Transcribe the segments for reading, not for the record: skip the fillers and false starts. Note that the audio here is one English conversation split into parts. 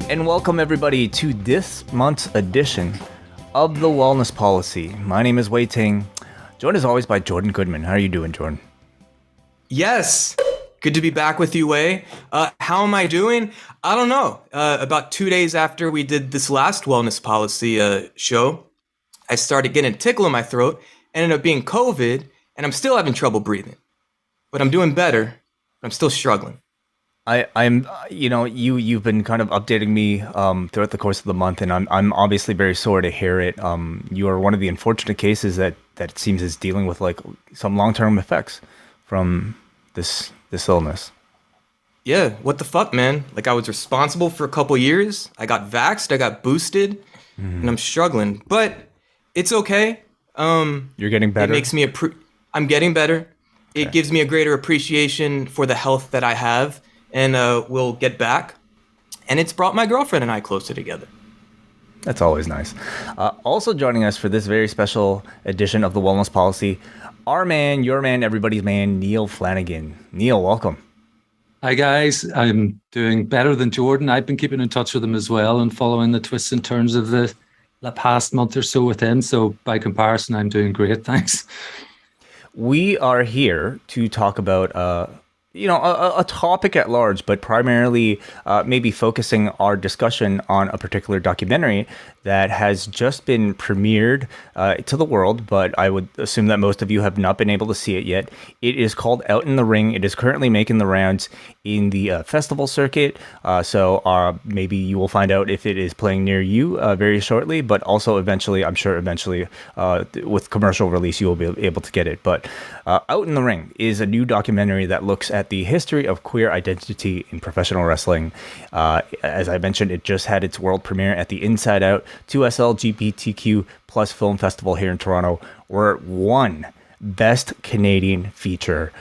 and welcome everybody to this month's edition of the Wellness Policy. My name is Wai Ting, joined as always by Jordan Goodman. How are you doing, Jordan? Yes, good to be back with you, Wai. How am I doing? I don't know. About 2 days after we did this last Wellness Policy show, I started getting a tickle in my throat, ended up being COVID, and I'm still having trouble breathing. But I'm doing better, but I'm still struggling. You've been kind of updating me throughout the course of the month, and I'm obviously very sorry to hear it. You are one of the unfortunate cases that it seems is dealing with like some long-term effects from this illness. Yeah, what the fuck, man? Like, I was responsible for a couple years. I got vaxxed, I got boosted, and I'm struggling. But it's okay. You're getting better? It makes me I'm getting better. Okay. It gives me a greater appreciation for the health that I have, and we'll get back. And it's brought my girlfriend and I closer together. That's always nice. Also joining us for this very special edition of the Wellness Policy, our man, your man, everybody's man, Neal Flanagan. Neal, welcome. Hi, guys. I'm doing better than Jordan. I've been keeping in touch with him as well and following the twists and turns of the past month or so with him. So by comparison, I'm doing great. Thanks. We are here to talk about a topic at large, but primarily maybe focusing our discussion on a particular documentary that has just been premiered to the world, but I would assume that most of you have not been able to see it yet. It is called Out in the Ring. It is currently making the rounds in the festival circuit, so maybe you will find out if it is playing near you very shortly, but also eventually, I'm sure eventually with commercial release, you will be able to get it. But Out in the Ring is a new documentary that looks at the history of queer identity in professional wrestling. As I mentioned, it just had its world premiere at the Inside Out 2S LGBTQ plus film festival here in Toronto, where it won Best Canadian Feature.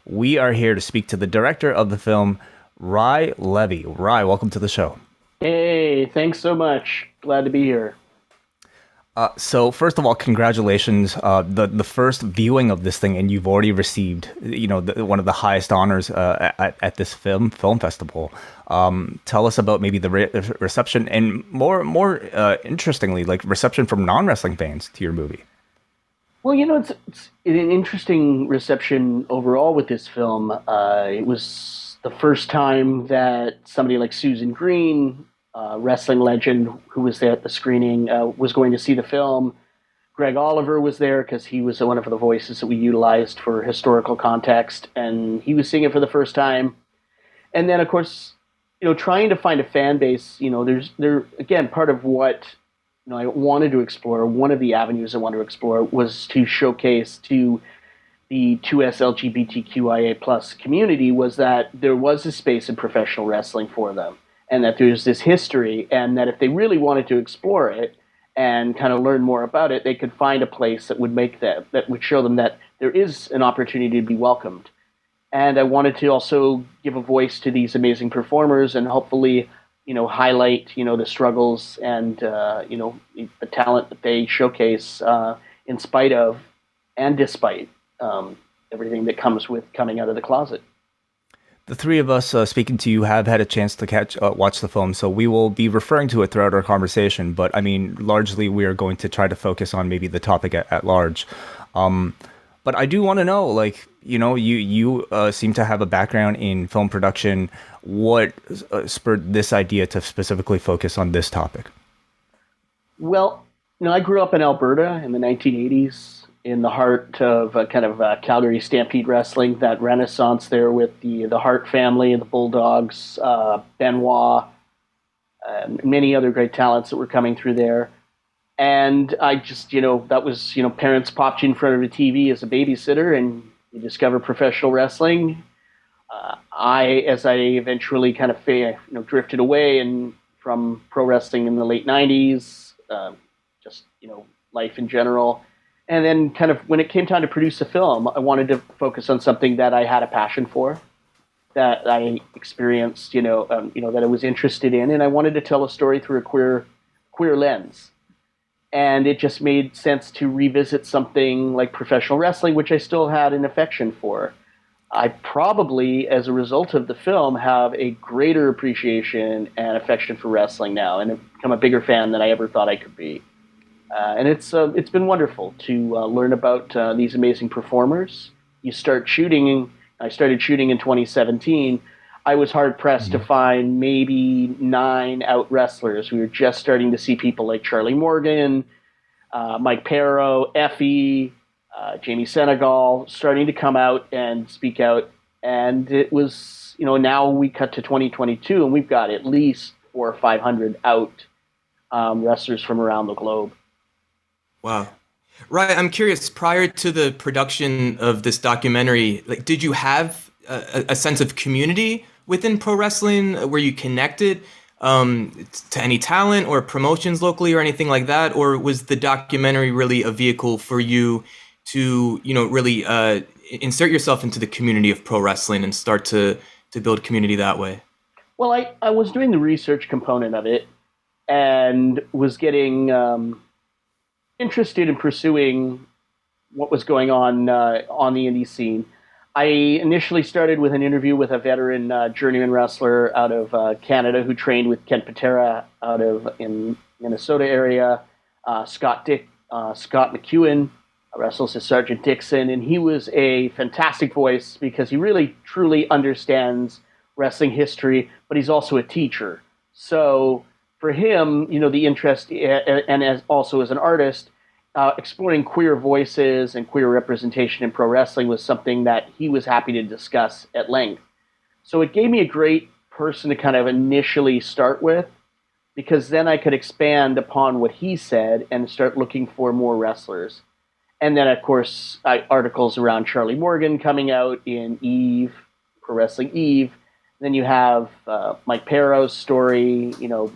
We are here to speak to the director of the film, Ry Levey. Ry, welcome to the show. Hey, thanks so much. Glad to be here. So first of all, congratulations. The first viewing of this thing, and you've already received, one of the highest honors at this film festival. Tell us about maybe the reception, and more interestingly, like reception from non-wrestling fans to your movie. Well, it's an interesting reception overall with this film. It was the first time that somebody like Susan Green, wrestling legend who was there at the screening, was going to see the film. Greg Oliver was there because he was one of the voices that we utilized for historical context, and he was seeing it for the first time. And then, of course, trying to find a fan base, again, part of what I wanted to explore, one of the avenues I wanted to explore was to showcase to the 2S LGBTQIA plus community was that there was a space in professional wrestling for them, and that there's this history, and that if they really wanted to explore it and kind of learn more about it, they could find a place that would that would show them that there is an opportunity to be welcomed. And I wanted to also give a voice to these amazing performers and hopefully, highlight, the struggles and, the talent that they showcase in spite of and despite everything that comes with coming out of the closet. The three of us speaking to you have had a chance to watch the film, so we will be referring to it throughout our conversation. But I mean, largely we are going to try to focus on maybe the topic at large. But I do want to know, you seem to have a background in film production. What spurred this idea to specifically focus on this topic? Well, I grew up in Alberta in the 1980s. In the heart of Calgary Stampede Wrestling, that renaissance there with the Hart family, the Bulldogs, Benoit, and many other great talents that were coming through there. And I just, that was, parents popped you in front of the TV as a babysitter and you discover professional wrestling. As I eventually kind of drifted away and from pro wrestling in the late 90s, life in general. And then kind of when it came time to produce a film, I wanted to focus on something that I had a passion for, that I experienced, that I was interested in. And I wanted to tell a story through a queer lens. And it just made sense to revisit something like professional wrestling, which I still had an affection for. I probably, as a result of the film, have a greater appreciation and affection for wrestling now, and have become a bigger fan than I ever thought I could be. And it's been wonderful to learn about these amazing performers. You start shooting. I started shooting in 2017. I was hard pressed to find maybe 9 out wrestlers. We were just starting to see people like Charlie Morgan, Mike Perro, Effie, Jamie Senegal starting to come out and speak out. And it was, now we cut to 2022 and we've got at least 400 or 500 out wrestlers from around the globe. Wow. Right. I'm curious, prior to the production of this documentary, like, did you have a sense of community within pro wrestling? Were you connected to any talent or promotions locally or anything like that? Or was the documentary really a vehicle for you to, really insert yourself into the community of pro wrestling and start to build community that way? Well, I was doing the research component of it and was getting interested in pursuing what was going on the indie scene. I initially started with an interview with a veteran journeyman wrestler out of Canada who trained with Kent Patera out of in Minnesota area, Scott McEwen wrestles as Sergeant Dixon, and he was a fantastic voice because he really truly understands wrestling history, but he's also a teacher. So for him, the interest, and also as an artist, exploring queer voices and queer representation in pro wrestling was something that he was happy to discuss at length. So it gave me a great person to kind of initially start with, because then I could expand upon what he said and start looking for more wrestlers. And then, of course, articles around Charlie Morgan coming out in Eve, Pro Wrestling Eve. Then you have Mike Perro's story,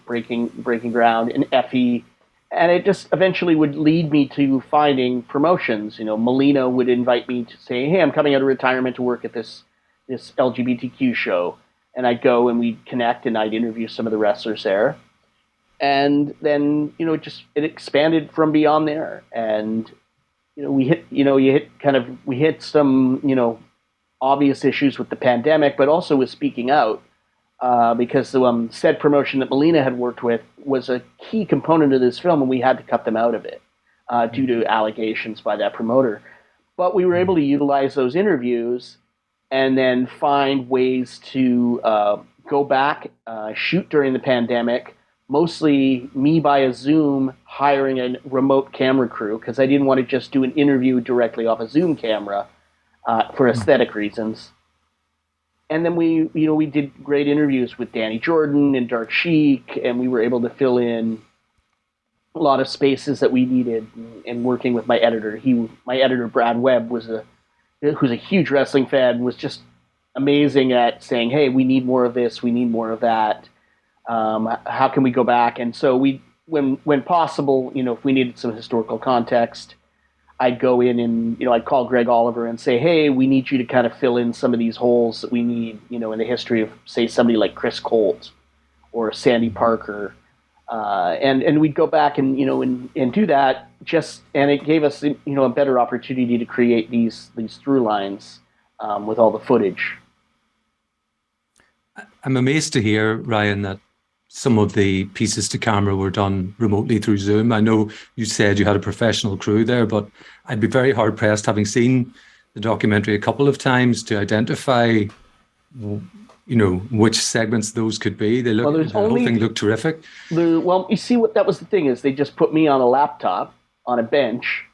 breaking ground, and Effie. And it just eventually would lead me to finding promotions. Melina would invite me to say, hey, I'm coming out of retirement to work at this LGBTQ show. And I'd go and we'd connect and I'd interview some of the wrestlers there. And then, it expanded from beyond there. And, we hit some, obvious issues with the pandemic, but also with speaking out. Because the said promotion that Melina had worked with was a key component of this film, and we had to cut them out of it due to allegations by that promoter. But we were able to utilize those interviews and then find ways to go back, shoot during the pandemic, mostly me by a Zoom, hiring a remote camera crew, because I didn't want to just do an interview directly off a Zoom camera for aesthetic reasons. And then we did great interviews with Danny Jordan and Dark Sheik, and we were able to fill in a lot of spaces that we needed. And working with my editor, my editor Brad Webb who's a huge wrestling fan, was just amazing at saying, "Hey, we need more of this, we need more of that. How can we go back?" And so when possible, if we needed some historical context, I'd go in and, I'd call Greg Oliver and say, hey, we need you to kind of fill in some of these holes that we need, in the history of, say, somebody like Chris Colt or Sandy Parker. And we'd go back and, and do that and it gave us, a better opportunity to create these through lines with all the footage. I'm amazed to hear, Ryan, that some of the pieces to camera were done remotely through Zoom. I know you said you had a professional crew there, but I'd be very hard pressed, having seen the documentary a couple of times, to identify, which segments those could be. The whole thing looked terrific. You see, that was the thing, is they just put me on a laptop on a bench.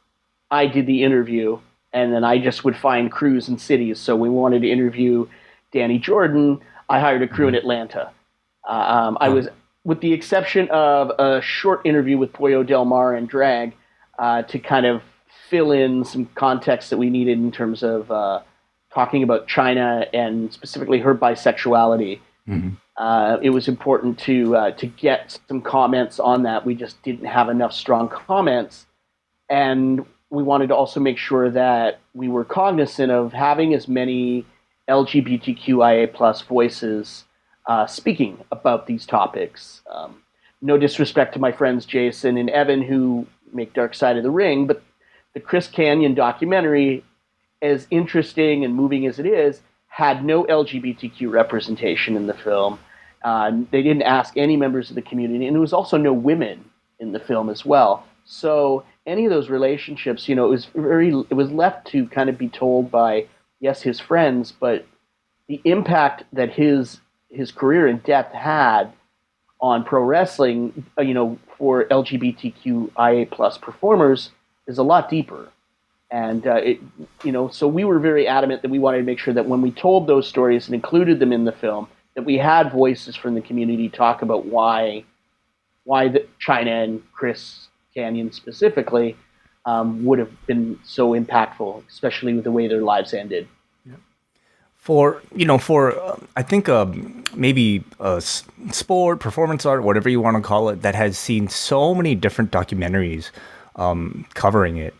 I did the interview, and then I just would find crews in cities. So we wanted to interview Danny Jordan. I hired a crew in Atlanta. I was, with the exception of a short interview with Pollo Del Mar and Drag, to kind of fill in some context that we needed in terms of talking about China and specifically her bisexuality. Mm-hmm. It was important to get some comments on that. We just didn't have enough strong comments, and we wanted to also make sure that we were cognizant of having as many LGBTQIA plus voices speaking about these topics. No disrespect to my friends Jason and Evan, who make Dark Side of the Ring, but the Chris Canyon documentary, as interesting and moving as it is, had no LGBTQ representation in the film. They didn't ask any members of the community, and there was also no women in the film as well. So any of those relationships, it was left to kind of be told by, yes, his friends, but the impact that his career and death had on pro wrestling, for LGBTQIA plus performers is a lot deeper. And so we were very adamant that we wanted to make sure that when we told those stories and included them in the film, that we had voices from the community talk about why China and Chris Canyon specifically would have been so impactful, especially with the way their lives ended. For I think maybe sport, performance art, whatever you want to call it, that has seen so many different documentaries covering it.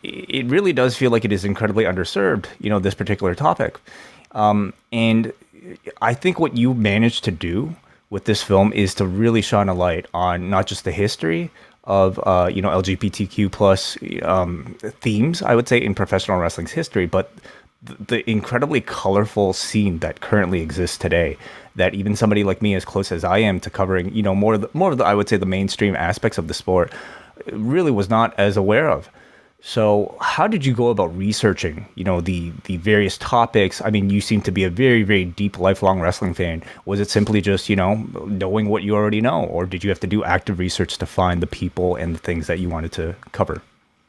It really does feel like it is incredibly underserved, this particular topic. And I think what you managed to do with this film is to really shine a light on not just the history of LGBTQ plus themes, I would say, in professional wrestling's history, but the incredibly colorful scene that currently exists today, that even somebody like me, as close as I am to covering, more of the, I would say, the mainstream aspects of the sport, really was not as aware of. So how did you go about researching, the various topics? I mean, you seem to be a very, very deep, lifelong wrestling fan. Was it simply just, knowing what you already know, or did you have to do active research to find the people and the things that you wanted to cover?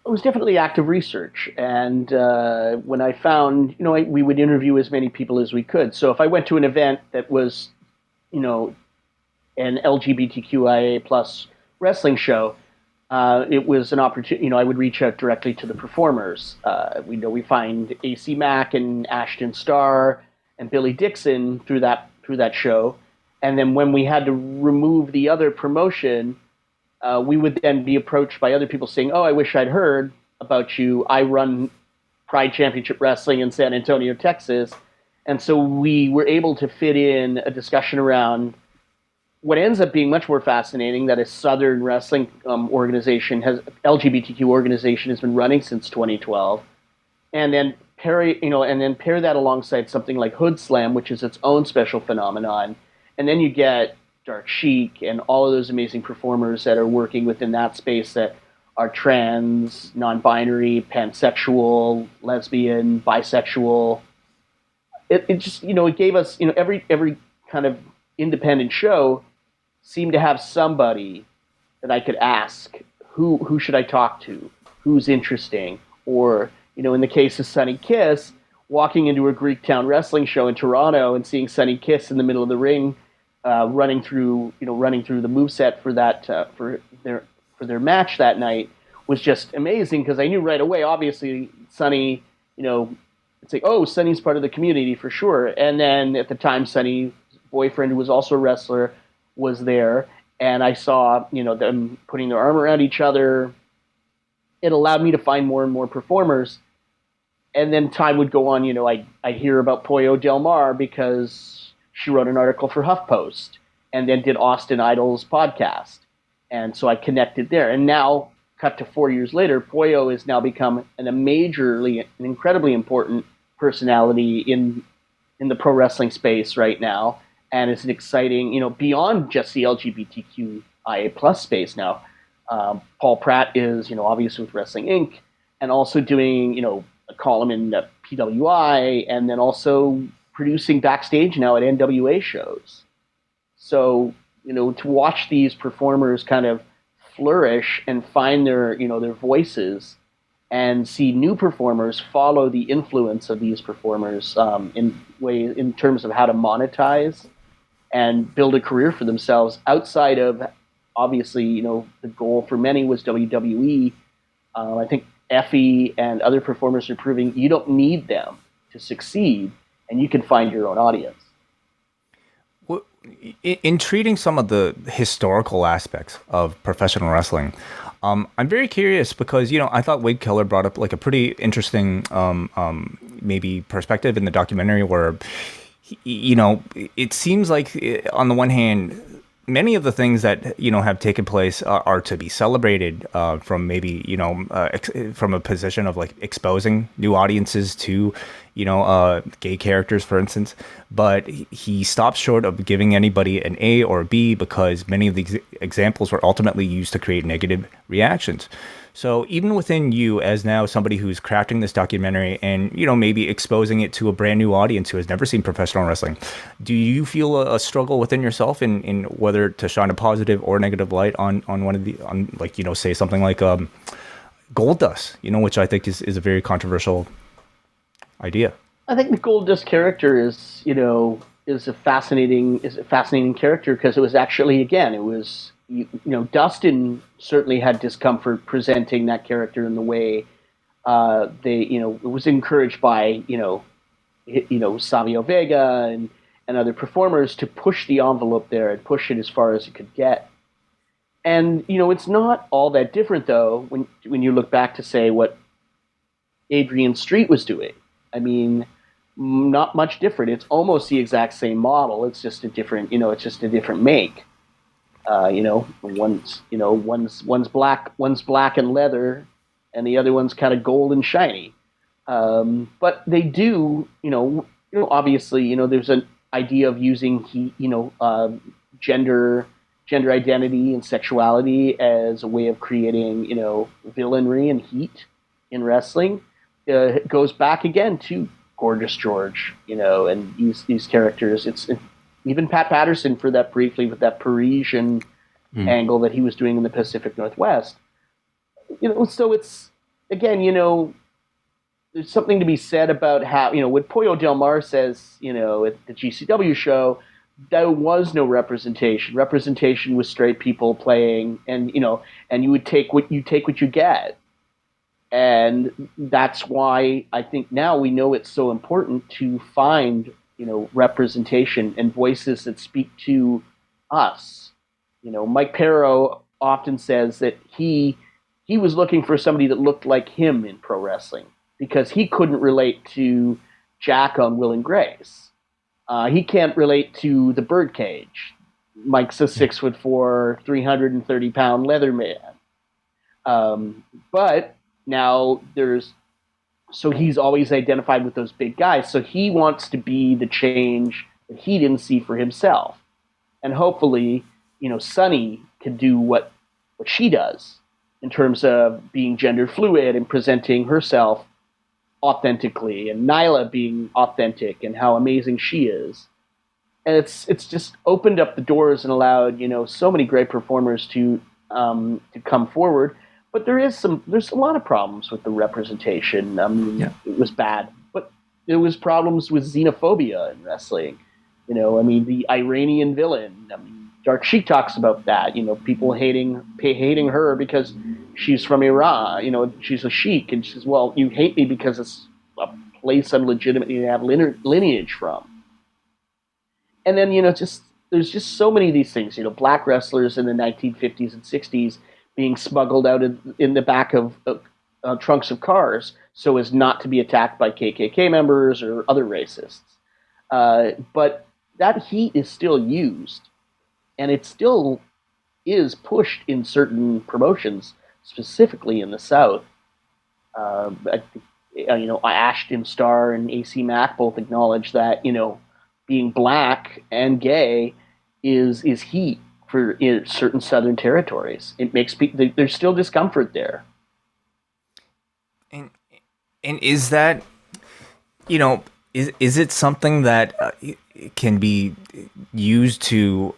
It was definitely active research. And when I found, we would interview as many people as we could. So if I went to an event that was, an LGBTQIA plus wrestling show, it was an opportunity. I would reach out directly to the performers. We find AC Mack and Ashton Starr and Billy Dixon through that show. And then when we had to remove the other promotion, we would then be approached by other people saying, "Oh, I wish I'd heard about you. I run Pride Championship Wrestling in San Antonio, Texas." And so we were able to fit in a discussion around what ends up being much more fascinating, that a Southern wrestling LGBTQ organization has been running since 2012. And then pair that alongside something like Hood Slam, which is its own special phenomenon. And then you get Dark Chic and all of those amazing performers that are working within that space that are trans, non-binary, pansexual, lesbian, bisexual. It just, it gave us, every kind of independent show seemed to have somebody that I could ask, who should I talk to? Who's interesting? Or, in the case of Sonny Kiss, walking into a Greektown wrestling show in Toronto and seeing Sonny Kiss in the middle of the ring, running through the moveset for that for their match that night was just amazing, because I knew right away, obviously, Sonny, it's like, oh, Sonny's part of the community for sure. And then at the time, Sonny's boyfriend, who was also a wrestler, was there, and I saw, them putting their arm around each other. It allowed me to find more and more performers. And then time would go on, I'd hear about Pollo Del Mar because she wrote an article for HuffPost and then did Austin Idol's podcast. And so I connected there. And now, cut to 4 years later, Pollo has now become an incredibly important personality in the pro wrestling space right now. And it's an exciting, beyond just the LGBTQIA plus space now. Paul Pratt is, obviously with Wrestling Inc., and also doing, a column in the PWI, and then also producing backstage now at NWA shows. So, to watch these performers kind of flourish and find their voices, and see new performers follow the influence of these performers in terms of how to monetize and build a career for themselves outside of, obviously, the goal for many was WWE. I think Effie and other performers are proving you don't need them to succeed, and you can find your own audience. Well, in treating some of the historical aspects of professional wrestling, I'm very curious because, I thought Wade Keller brought up like a pretty interesting maybe perspective in the documentary where it seems like, on the one hand, many of the things that have taken place are to be celebrated from maybe from a position of like exposing new audiences to gay characters, for instance. But he stopped short of giving anybody an A or a B because many of these examples were ultimately used to create negative reactions. So even within you, as now somebody who's crafting this documentary and maybe exposing it to a brand new audience who has never seen professional wrestling, do you feel a struggle within yourself in whether to shine a positive or negative light on one of the say something like Gold Dust, which I think is a very controversial idea. I think the Gold Dust character is a fascinating character because it was actually, again, it was Dustin certainly had discomfort presenting that character in the way it was encouraged by Savio Vega and other performers to push the envelope there and push it as far as it could get. And it's not all that different though when you look back to say what Adrian Street was doing. I mean, not much different. It's almost the exact same model. It's just a different make. One's black and leather, and the other one's kind of gold and shiny. But they do, obviously, there's an idea of using gender identity and sexuality as a way of creating, villainry and heat in wrestling. It goes back again to Gorgeous George, and these characters. It's even Pat Patterson for that briefly with that Parisian angle that he was doing in the Pacific Northwest. So it's again, there's something to be said about how what Pollo Del Mar says, at the GCW show. There was no representation. Representation was straight people playing, and you would take what you get. And that's why I think now we know it's so important to find, representation and voices that speak to us. Mike Perro often says that he was looking for somebody that looked like him in pro wrestling because he couldn't relate to Jack on Will and Grace. He can't relate to the Birdcage. Mike's a 6'4", 330-pound leather man. But now so he's always identified with those big guys. So he wants to be the change that he didn't see for himself. And hopefully, Sunny can do what she does in terms of being gender fluid and presenting herself authentically, and Nyla being authentic and how amazing she is. And it's just opened up the doors and allowed, so many great performers to come forward. But there's a lot of problems with the representation. It was bad, but there was problems with xenophobia in wrestling. The Iranian villain. Dark Sheik talks about that. People hating her because she's from Iran. She's a sheik, and she says, "Well, you hate me because it's a place I'm legitimately have lineage from." And then there's just so many of these things. Black wrestlers in the 1950s and 60s being smuggled out in the back of trunks of cars so as not to be attacked by KKK members or other racists. But that heat is still used, and it still is pushed in certain promotions, specifically in the South. Ashton Starr and AC Mack both acknowledge that, being black and gay is heat for certain Southern territories. It makes people, there's still discomfort there. And is that, is it something that can be used to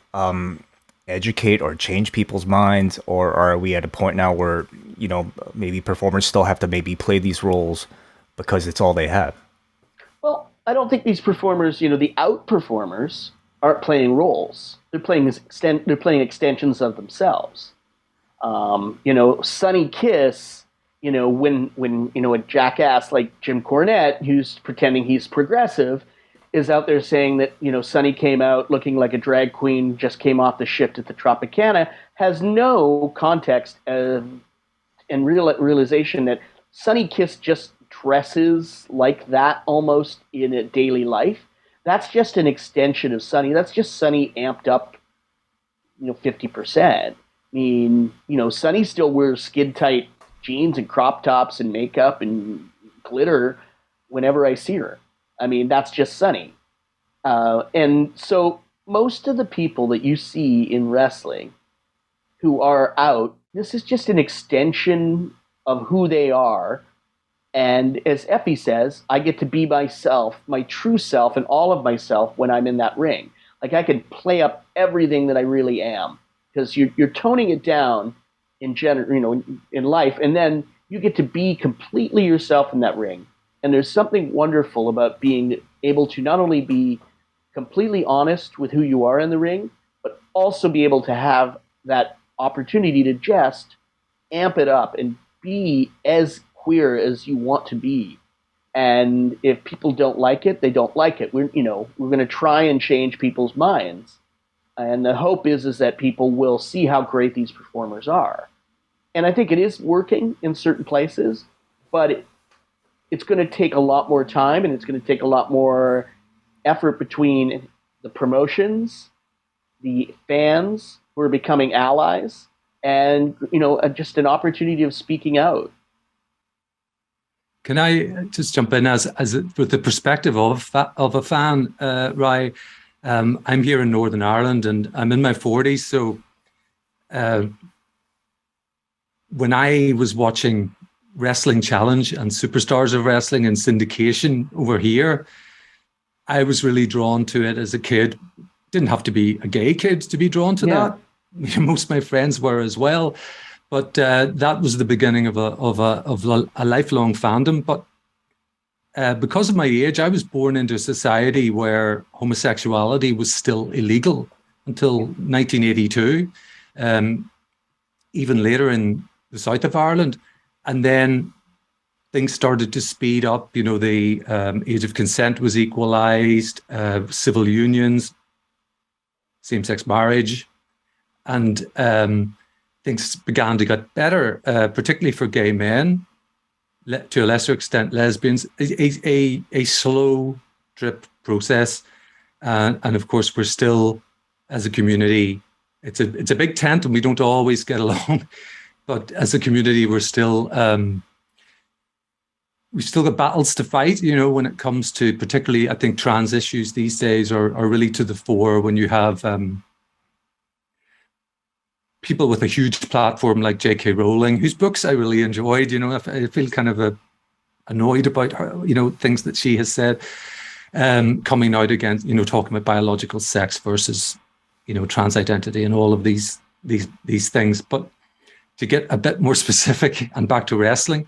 educate or change people's minds, or are we at a point now where maybe performers still have to maybe play these roles because it's all they have? Well, I don't think these performers, the out performers, aren't playing roles. They're playing extensions of themselves. Sonny Kiss, when a jackass like Jim Cornette, who's pretending he's progressive, is out there saying that, Sonny came out looking like a drag queen, just came off the shift at the Tropicana, has no context and realization that Sonny Kiss just dresses like that almost in a daily life. That's just an extension of Sonny. That's just Sonny amped up, 50%. I mean, Sonny still wears skin-tight jeans and crop tops and makeup and glitter whenever I see her. I mean, that's just Sunny. And so most of the people that you see in wrestling who are out, this is just an extension of who they are. And as Effie says, I get to be myself, my true self, and all of myself when I'm in that ring. Like I can play up everything that I really am because you're toning it down in in life, and then you get to be completely yourself in that ring. And there's something wonderful about being able to not only be completely honest with who you are in the ring, but also be able to have that opportunity to just amp it up and be as queer as you want to be. And if people don't like it, they don't like it. We're going to try and change people's minds. And the hope is that people will see how great these performers are. And I think it is working in certain places, but it's going to take a lot more time, and it's going to take a lot more effort between the promotions, the fans who are becoming allies, and just an opportunity of speaking out. Can I just jump in as with the perspective of a fan, Ry? I'm here in Northern Ireland and I'm in my 40s. So when I was watching Wrestling Challenge and Superstars of Wrestling and syndication over here, I was really drawn to it as a kid. Didn't have to be a gay kid to be drawn to that. Most of my friends were as well. But that was the beginning of a lifelong fandom. But because of my age, I was born into a society where homosexuality was still illegal until 1982, even later in the south of Ireland. And then things started to speed up. The age of consent was equalised, civil unions, same-sex marriage, and things began to get better, particularly for gay men, to a lesser extent lesbians. A slow drip process, and of course we're still, as a community, it's a big tent and we don't always get along, but as a community we've still got battles to fight. When it comes to, particularly, I think trans issues these days are really to the fore when you have people with a huge platform like J.K. Rowling, whose books I really enjoyed. I feel kind of annoyed about her, things that she has said, coming out against, talking about biological sex versus, trans identity and all of these things. But to get a bit more specific and back to wrestling,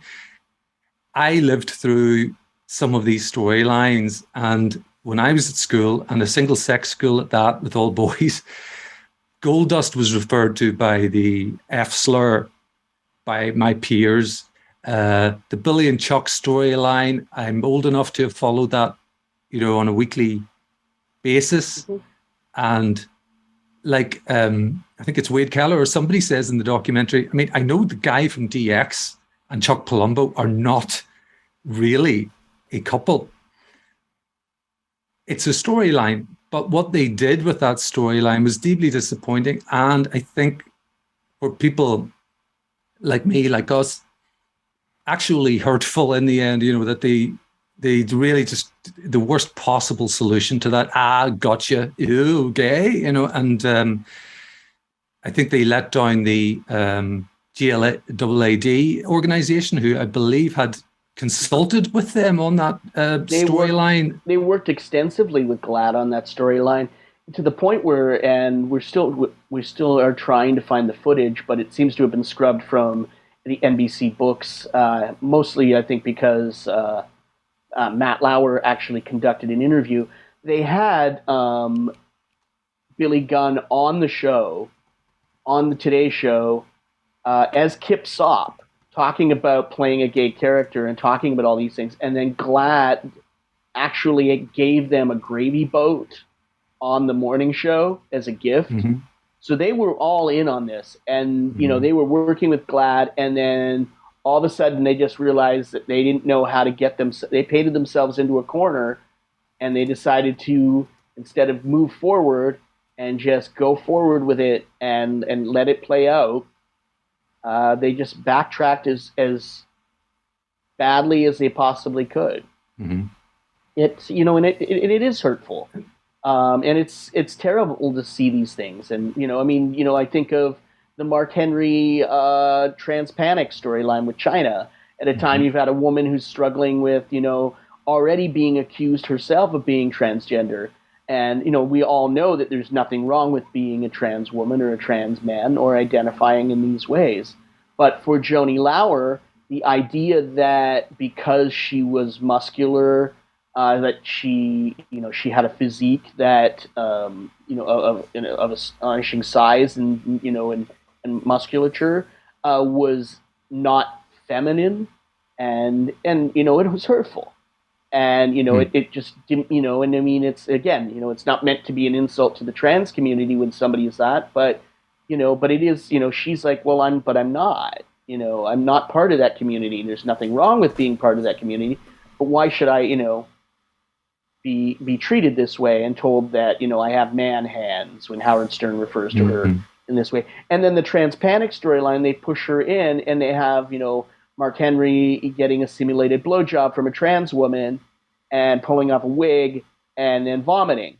I lived through some of these storylines, and when I was at school, and a single-sex school at that, with all boys, Goldust was referred to by the F slur by my peers. The Billy and Chuck storyline, I'm old enough to have followed that, on a weekly basis. Mm-hmm. And I think it's Wade Keller or somebody says in the documentary, I mean, I know the guy from DX and Chuck Palumbo are not really a couple. It's a storyline. But what they did with that storyline was deeply disappointing. And I think for people like me, like us, actually hurtful in the end, that they really just, the worst possible solution to that, gotcha, ew, gay, and I think they let down the GLAAD organization, who I believe had consulted with them on that storyline. They worked extensively with GLAAD on that storyline, to the point where, and we still are trying to find the footage, but it seems to have been scrubbed from the NBC books, mostly I think because Matt Lauer actually conducted an interview. They had Billy Gunn on the show, on the Today Show, as Kip Sop, talking about playing a gay character and talking about all these things. And then GLAAD actually gave them a gravy boat on the morning show as a gift. Mm-hmm. So they were all in on this. And, they were working with GLAAD, and then all of a sudden they just realized that they didn't know how to get them. They painted themselves into a corner, and they decided to, instead of move forward and just go forward with it and let it play out, they just backtracked as badly as they possibly could. Mm-hmm. It's and it is hurtful, and it's terrible to see these things. And I think of the Mark Henry trans panic storyline with China. At a time, Mhm. you've had a woman who's struggling with already being accused herself of being transgender. And we all know that there's nothing wrong with being a trans woman or a trans man or identifying in these ways. But for Joni Lauer, the idea that because she was muscular, that she had a physique that of astonishing size and musculature was not feminine, and it was hurtful. And it just didn't, and I mean, it's again, it's not meant to be an insult to the trans community when somebody is that, but it is, she's like, well, I'm not, I'm not part of that community. And there's nothing wrong with being part of that community, but why should I, be treated this way and told that I have man hands when Howard Stern refers to her Mhm. in this way. And then the trans panic storyline, they push her in and they have Mark Henry getting a simulated blowjob from a trans woman and pulling off a wig and then vomiting,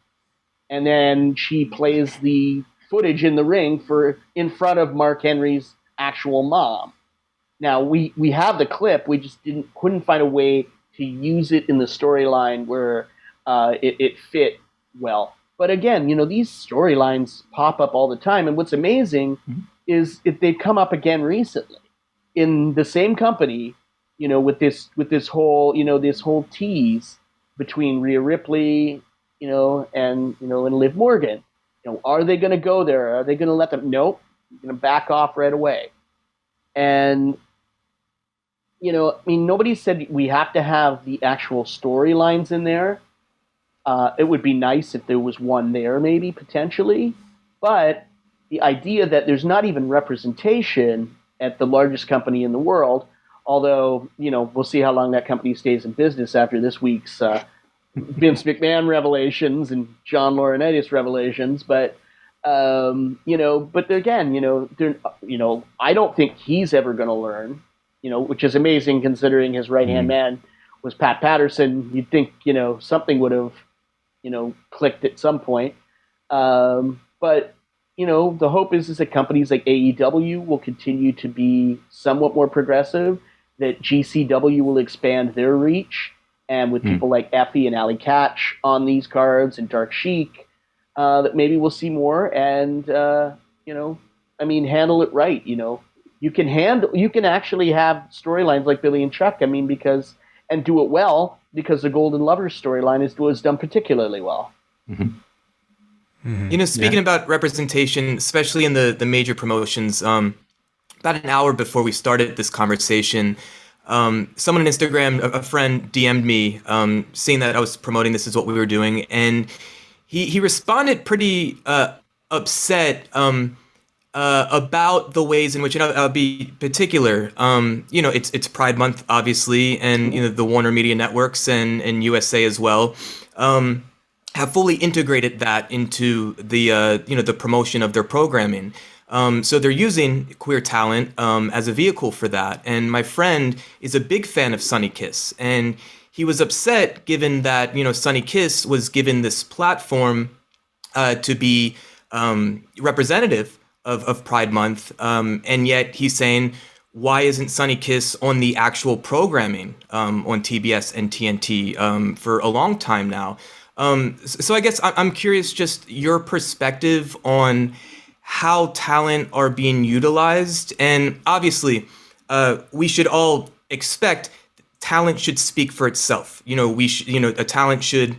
and then she plays the footage in the ring for in front of Mark Henry's actual mom. Now we have the clip, we just couldn't find a way to use it in the storyline where it fit well. But again, these storylines pop up all the time, and what's amazing is if they've come up again recently in the same company, with this whole tease between Rhea Ripley, and Liv Morgan. Are they going to go there? Are they going to let them? Nope. Going to back off right away. And I mean, nobody said we have to have the actual storylines in there. It would be nice if there was one there, maybe potentially, but the idea that there's not even representation at the largest company in the world, although we'll see how long that company stays in business after this week's Vince McMahon revelations and John Laurinaitis revelations, but but again, I don't think he's ever going to learn, which is amazing considering his right hand man was Pat Patterson. You'd think something would have clicked at some point, but the hope is that companies like AEW will continue to be somewhat more progressive, that GCW will expand their reach, and with people like Effie and Ali Catch on these cards and Dark Sheik, that maybe we'll see more and handle it right. You can actually have storylines like Billy and Chuck. I mean, and do it well because the Golden Lovers storyline was done particularly well. Speaking about representation, especially in the major promotions, about an hour before we started this conversation, someone on Instagram, a friend, DM'd me, seeing that I was promoting This Is What We Were Doing, and he responded pretty upset about the ways in which, I'll be particular, it's Pride Month, obviously, and the Warner Media Networks and USA as well, have fully integrated that into the the promotion of their programming. So they're using queer talent as a vehicle for that. And my friend is a big fan of Sonny Kiss, and he was upset given that Sonny Kiss was given this platform to be representative of Pride Month, and yet he's saying, why isn't Sonny Kiss on the actual programming on TBS and TNT for a long time now? So I guess I'm curious, just your perspective on how talent are being utilized. And obviously, we should all expect talent should speak for itself. A talent should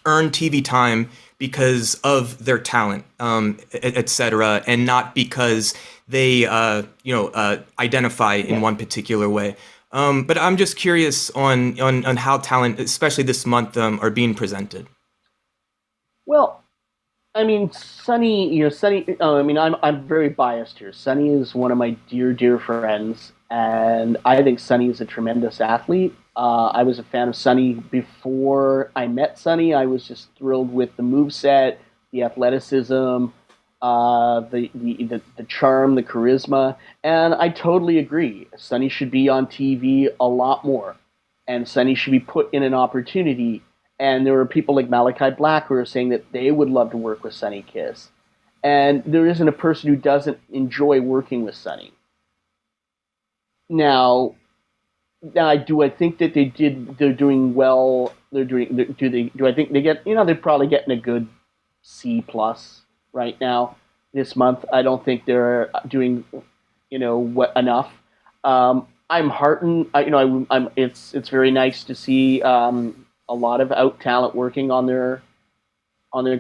earn TV time because of their talent, et cetera, and not because they, identify in one particular way. But I'm just curious on how talent, especially this month, are being presented. Well, I mean, Sonny. I'm very biased here. Sonny is one of my dear friends, and I think Sonny is a tremendous athlete. I was a fan of Sonny before I met Sonny. I was just thrilled with the moveset, the athleticism, the charm, the charisma, and I totally agree. Sonny should be on TV a lot more, and Sonny should be put in an opportunity. And there were people like Malachi Black who are saying that they would love to work with Sonny Kiss. And there isn't a person who doesn't enjoy working with Sonny. Now, do I think that they're doing well? Do I think they get, they're probably getting a good C plus right now this month. I don't think they're doing, enough. I'm heartened. It's very nice to see a lot of out talent working on their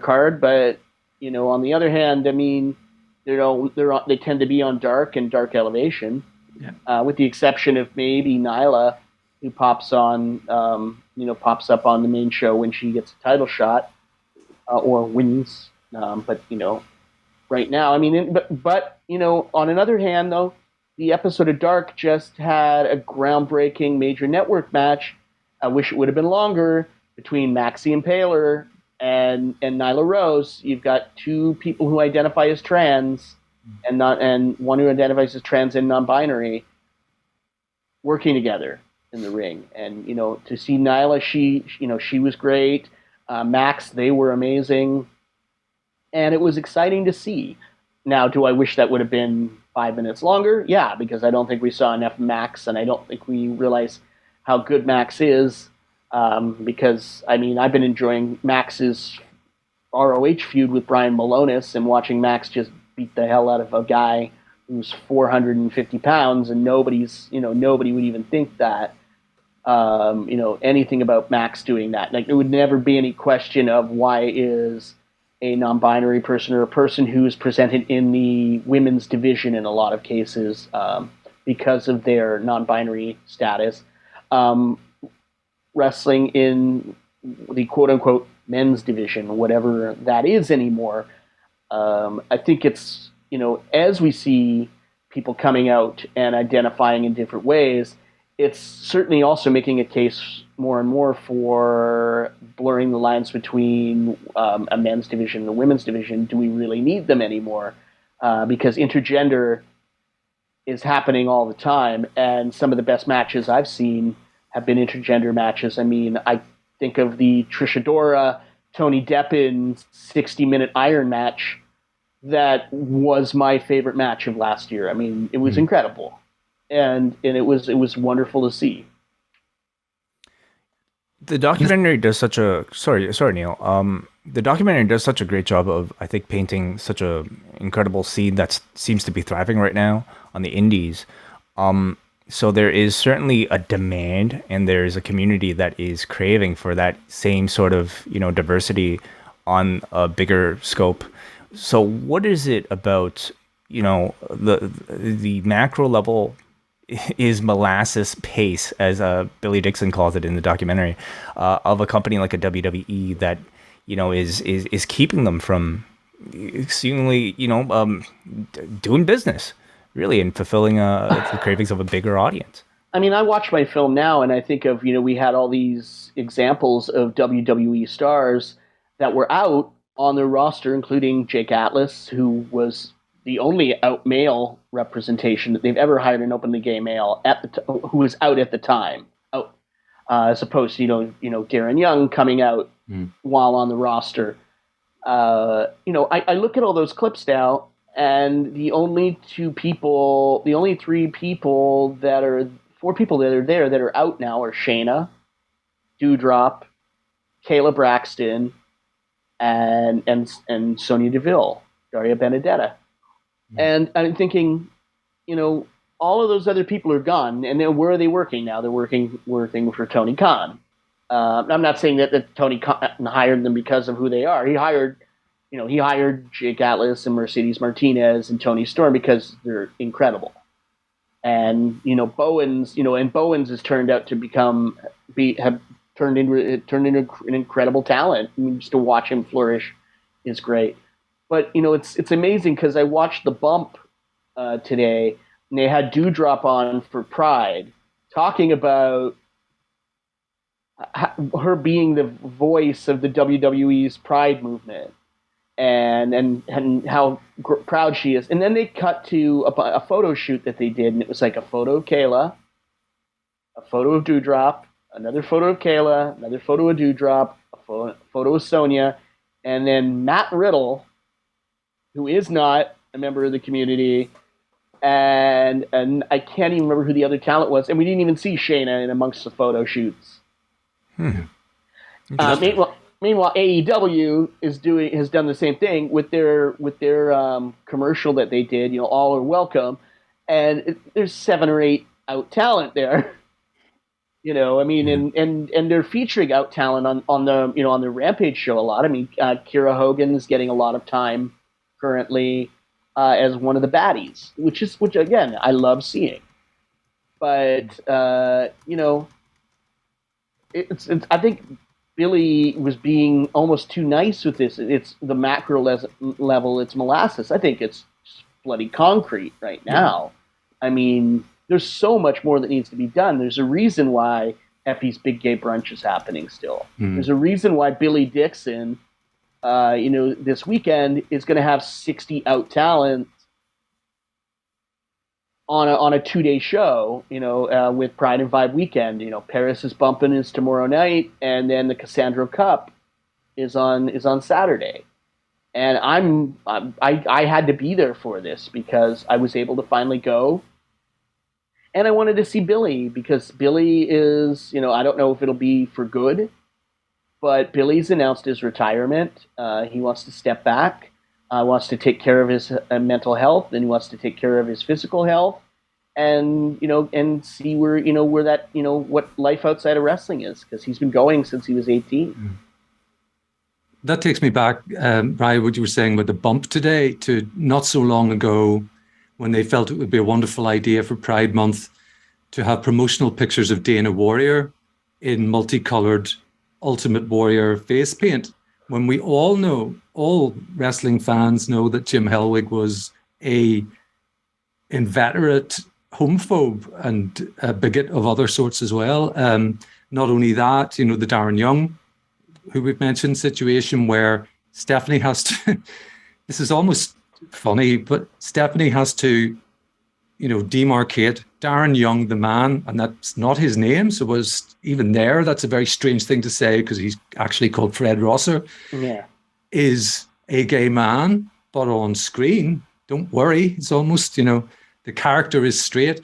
card, but on the other hand, I mean, they tend to be on dark and dark elevation, with the exception of maybe Nyla, who pops up on the main show when she gets a title shot or wins. But right now, I mean, but on another hand, though, the episode of Dark just had a groundbreaking major network match. I wish it would have been longer, between Maxie Impaler and Nyla Rose. You've got two people who identify as trans and one who identifies as trans and non-binary working together in the ring. And to see Nyla, she was great. Max, they were amazing, and it was exciting to see. Now, do I wish that would have been 5 minutes longer? Yeah, because I don't think we saw enough Max, and I don't think we realize how good Max is. Because, I mean, I've been enjoying Max's ROH feud with Brian Malonis and watching Max just beat the hell out of a guy who's 450 pounds, and nobody would even think that, anything about Max doing that. Like, there would never be any question of why is a non-binary person or a person who is presented in the women's division in a lot of cases because of their non-binary status, wrestling in the quote-unquote men's division, whatever that is anymore. I think it's, as we see people coming out and identifying in different ways, it's certainly also making a case more and more for blurring the lines between a men's division and a women's division. Do we really need them anymore? Because intergender is happening all the time, and some of the best matches I've seen have been intergender matches. I mean, I think of the Trish Adora, Tony Deppen 60-minute Iron match. That was my favorite match of last year. I mean, it was incredible. And it was wonderful to see. The documentary does such a sorry Neal. The documentary does such a great job of, I think, painting such a incredible scene that seems to be thriving right now on the indies. So there is certainly a demand, and there is a community that is craving for that same sort of diversity on a bigger scope. So what is it about the macro level? Is molasses pace, as Billy Dixon calls it in the documentary, of a company like a WWE that is keeping them from seemingly doing business really and fulfilling the cravings of a bigger audience. I mean, I watch my film now and I think of we had all these examples of WWE stars that were out on their roster, including Jake Atlas, who was the only out male representation that they've ever hired, an openly gay male who was out at the time, as opposed to Darren Young coming out while on the roster. I look at all those clips now, and the only four people that are there that are out now are Shayna, Doudrop, Kayla Braxton, and Sonya Deville, Daria Benedetta. And I'm thinking, all of those other people are gone, and then where are they working now? They're working for Tony Khan. I'm not saying that Tony Khan hired them because of who they are. He hired Jake Atlas and Mercedes Martinez and Tony Storm because they're incredible. And Bowens has turned out to have turned into an incredible talent. I mean, just to watch him flourish is great. But it's amazing because I watched The Bump today, and they had Doudrop on for Pride, talking about her being the voice of the WWE's Pride movement, and how proud she is. And then they cut to a photo shoot that they did, and it was like a photo of Kayla, a photo of Doudrop, another photo of Kayla, another photo of Doudrop, a photo of Sonia, and then Matt Riddle, who is not a member of the community, and I can't even remember who the other talent was, and we didn't even see Shayna in amongst the photo shoots. Meanwhile, AEW has done the same thing with their commercial that they did. All are welcome, and there's 7 or 8 out talent there. And they're featuring out talent on the Rampage show a lot. Kira Hogan is getting a lot of time currently as one of the baddies, which again I love seeing. But it's I think Billy was being almost too nice with this. It's the macro level. It's molasses. I think it's bloody concrete right now. There's so much more that needs to be done. There's a reason why Effie's Big Gay Brunch is happening still. There's a reason why Billy Dixon, this weekend is going to have 60 out talent on a 2-day show, with Pride and Vibe weekend. Paris is bumping is tomorrow night, and then the Cassandra Cup is on Saturday. And I had to be there for this because I was able to finally go. And I wanted to see Billy because Billy is, I don't know if it'll be for good, but Billy's announced his retirement. He wants to step back, wants to take care of his mental health, and he wants to take care of his physical health, and and see where that what life outside of wrestling is, because he's been going since he was 18. That takes me back, Ry, what you were saying about the bump today to not so long ago, when they felt it would be a wonderful idea for Pride Month to have promotional pictures of Dana Warrior in multicolored Ultimate Warrior face paint, when we all know, all wrestling fans know, that Jim Hellwig was a inveterate homophobe and a bigot of other sorts as well. Not only that, the Darren Young, who we've mentioned, situation where Stephanie has to, this is almost funny, but Stephanie has to, demarcate Darren Young, the man, and that's not his name. So was even there, that's a very strange thing to say because he's actually called Fred Rosser. Yeah. Is a gay man, but on screen, don't worry, it's almost, the character is straight.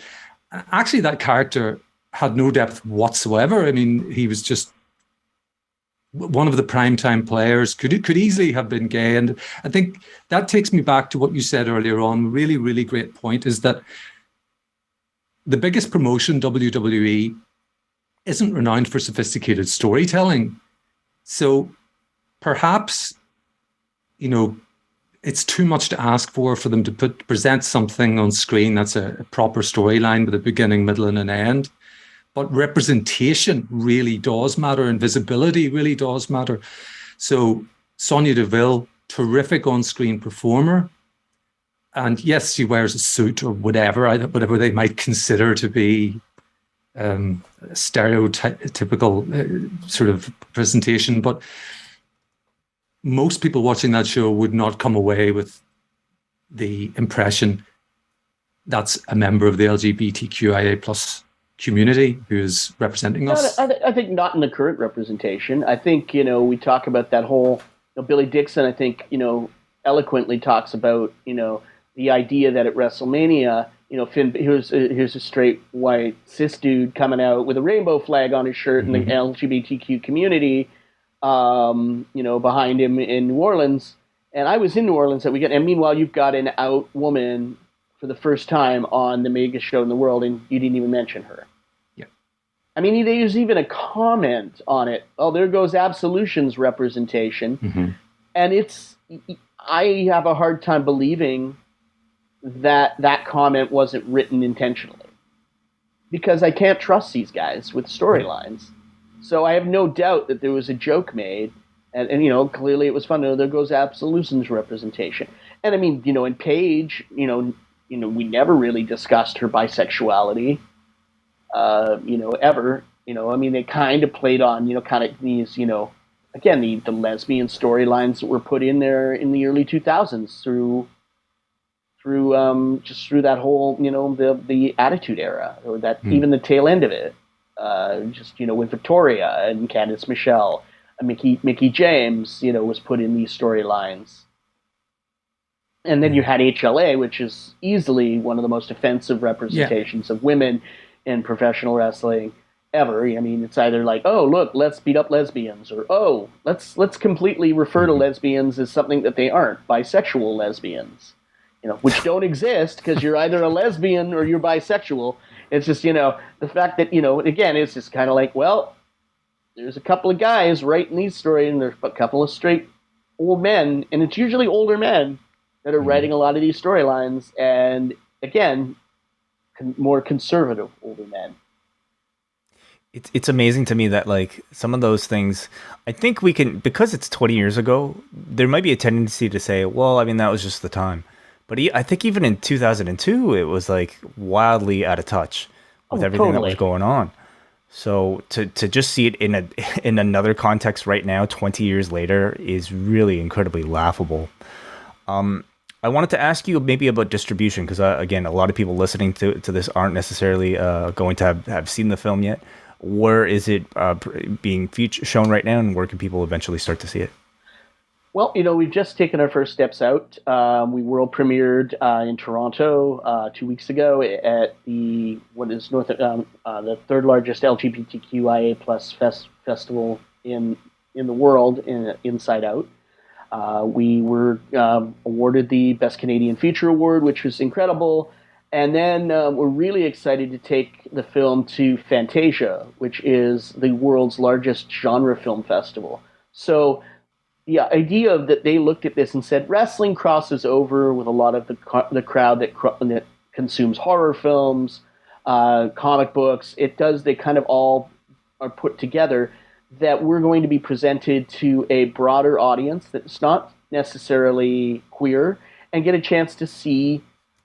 Actually, that character had no depth whatsoever. He was just one of the primetime players, could easily have been gay. And I think that takes me back to what you said earlier on. Really, really great point is that the biggest promotion, WWE, isn't renowned for sophisticated storytelling. So perhaps, it's too much to ask for them to present something on screen that's a proper storyline with a beginning, middle, and an end. But representation really does matter, and visibility really does matter. So Sonia Deville, terrific on-screen performer. And yes, she wears a suit or whatever they might consider to be stereotypical sort of presentation. But most people watching that show would not come away with the impression that's a member of the LGBTQIA plus community who is representing us. I think not in the current representation. I think, we talk about that whole, Billy Dixon, I think, eloquently talks about, the idea that at WrestleMania, Finn, here's a straight white cis dude coming out with a rainbow flag on his shirt in the LGBTQ community, behind him in New Orleans. And I was in New Orleans that weekend. And meanwhile, you've got an out woman for the first time on the biggest show in the world, and you didn't even mention her. Yeah. There's even a comment on it. Oh, there goes Absolution's representation. And I have a hard time believing that comment wasn't written intentionally, because I can't trust these guys with storylines. So I have no doubt that there was a joke made, and clearly it was fun. There goes Absolution's representation. And in Paige, we never really discussed her bisexuality, ever. They kind of played on, kind of these, again, the lesbian storylines that were put in there in the early 2000s through that whole, the Attitude Era, or that even the tail end of it, with Victoria and Candice Michelle. Mickey James, was put in these storylines. And then you had HLA, which is easily one of the most offensive representations of women in professional wrestling ever. I mean, it's either like, oh, look, let's beat up lesbians, or oh, let's completely refer to lesbians as something that they aren't, bisexual lesbians, which don't exist because you're either a lesbian or you're bisexual. It's just, the fact that, again, it's just kind of like, well, there's a couple of guys writing these stories, and there's a couple of straight old men, and it's usually older men that are writing a lot of these storylines, and again, more conservative older men. It's amazing to me that like some of those things, I think we can, because it's 20 years ago, there might be a tendency to say, well, I mean, that was just the time. But I think even in 2002, it was like wildly out of touch with everything that was going on. So to just see it in another context right now, 20 years later, is really incredibly laughable. I wanted to ask you maybe about distribution, because again, a lot of people listening to this aren't necessarily going to have seen the film yet. Where is it being shown right now, and where can people eventually start to see it? Well, we've just taken our first steps out. We world premiered in Toronto 2 weeks ago at the third largest LGBTQIA plus festival in the world, Inside Out. We were awarded the Best Canadian Feature Award, which was incredible. And then we're really excited to take the film to Fantasia, which is the world's largest genre film festival. So the idea of that they looked at this and said, wrestling crosses over with a lot of the crowd that consumes horror films, comic books. They kind of all are put together, that we're going to be presented to a broader audience that's not necessarily queer, and get a chance to see